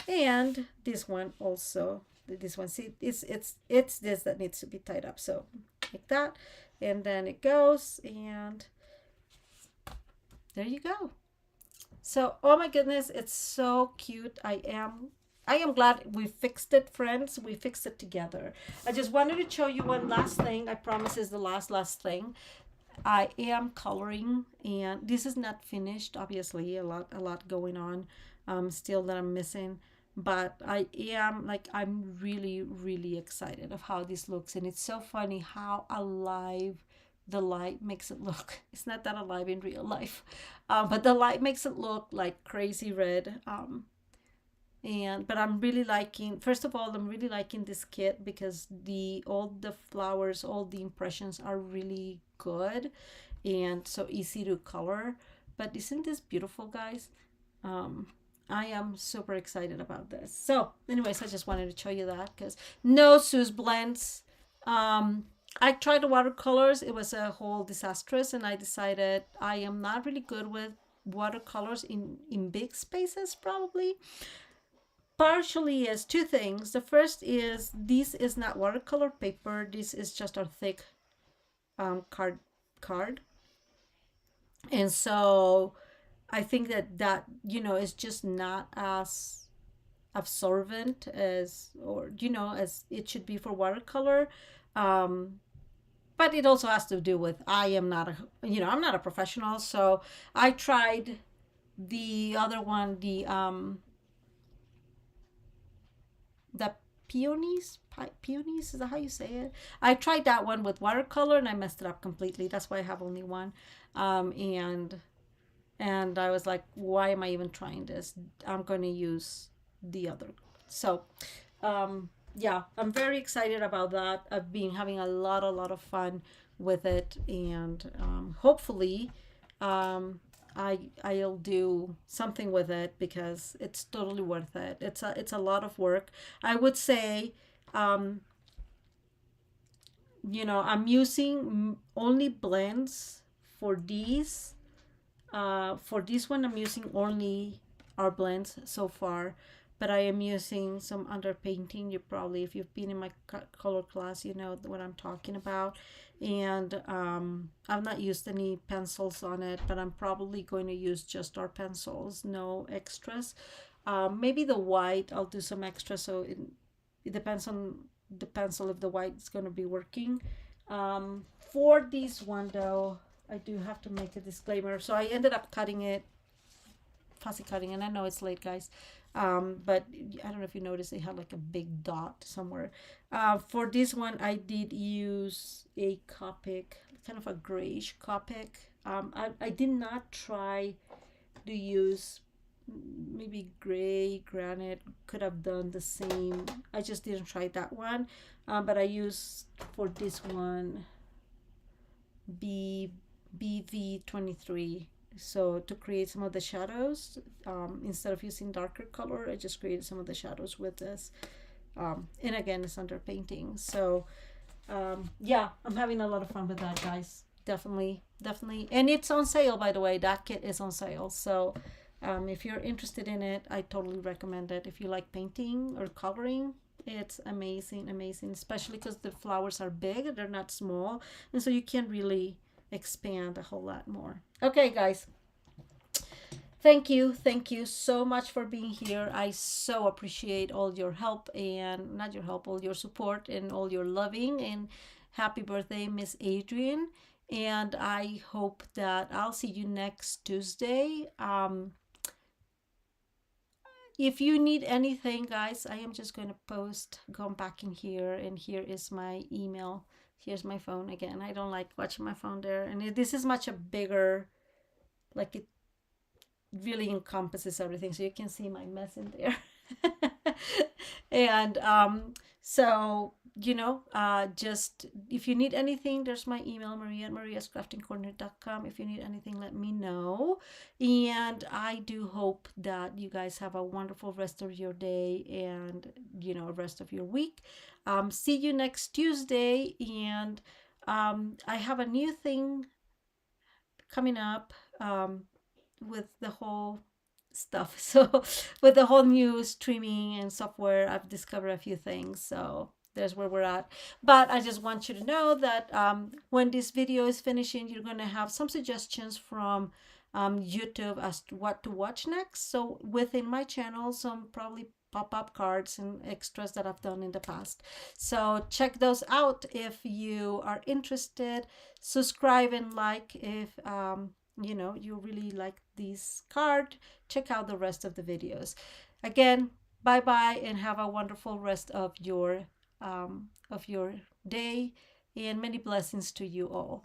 And this one also, this one, see, it's this that needs to be tied up. So like that, and then it goes, and there you go. So, oh my goodness, it's so cute. I am glad we fixed it, friends. We fixed it together. I just wanted to show you one last thing. I promise is the last thing. I am coloring, and this is not finished. Obviously, a lot going on still that I'm missing. But I'm really excited of how this looks, and it's so funny how alive the light makes it look. It's not that alive in real life, but the light makes it look like crazy red. But I'm really liking, first of all, I'm really liking this kit because all the flowers, all the impressions are really good and so easy to color. But isn't this beautiful, guys? I am super excited about this. So anyways, I just wanted to show you that because no Sue's blends. I tried the watercolors. It was a whole disastrous, and I decided I am not really good with watercolors in big spaces, probably. Partially is two things. The first is this is not watercolor paper. This is just a thick card. And so I think that is just not as absorbent as as it should be for watercolor. But it also has to do with I'm not a professional. So I tried the other one, the peonies, is that how you say it? I tried that one with watercolor and I messed it up completely. That's why I have only one. And I was like, why am I even trying this? I'm going to use the other. So yeah, I'm very excited about that. I've been having a lot of fun with it, and hopefully I'll do something with it because it's totally worth it. It's a lot of work. I would say I'm using only blends for these. For this one, I'm using only our blends so far, but I am using some underpainting. You probably, if you've been in my color class, you know what I'm talking about. And I've not used any pencils on it, but I'm probably going to use just our pencils, no extras. Maybe the white, I'll do some extra, so it depends on the pencil if the white is going to be working. For this one though, I do have to make a disclaimer. So I ended up cutting it, fussy cutting, and I know it's late, guys. But I don't know if you noticed, it had like a big dot somewhere. For this one, I did use a Copic, kind of a grayish Copic. I did not try to use maybe gray granite, could have done the same. I just didn't try that one. But I used for this one B BV23. So to create some of the shadows, instead of using darker color, I just created some of the shadows with this. And again, it's under painting. So yeah, I'm having a lot of fun with that, guys. Definitely, definitely. And it's on sale, by the way. That kit is on sale. So if you're interested in it, I totally recommend it. If you like painting or coloring, it's amazing, amazing, especially because the flowers are big, they're not small, and so you can really expand a whole lot more. Okay, guys, thank you so much for being here. I so appreciate all your help, and not your help, all your support and all your loving, and happy birthday, Miss Adrian. And I hope that I'll see you next Tuesday. If you need anything, guys, I am just going to post, go back in here, and here is my email. Here's my phone again. I don't like watching my phone there. And this is much a bigger, like it really encompasses everything. So you can see my mess in there. And so just if you need anything, there's my email, Maria at mariascraftingcorner.com. If you need anything, let me know. And I do hope that you guys have a wonderful rest of your day and rest of your week. See you next Tuesday. And I have a new thing coming up, with the whole stuff. So with the whole new streaming and software, I've discovered a few things. So there's where we're at. But I just want you to know that when this video is finishing, you're going to have some suggestions from YouTube as to what to watch next. So within my channel, some probably pop-up cards and extras that I've done in the past. So check those out if you are interested. Subscribe and like if you really like this card. Check out the rest of the videos. Again, bye bye, and have a wonderful rest of your day, and many blessings to you all.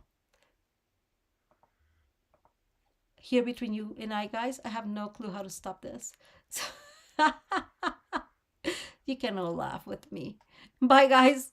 Here between you and I, guys, I have no clue how to stop this. So you can all laugh with me. Bye, guys.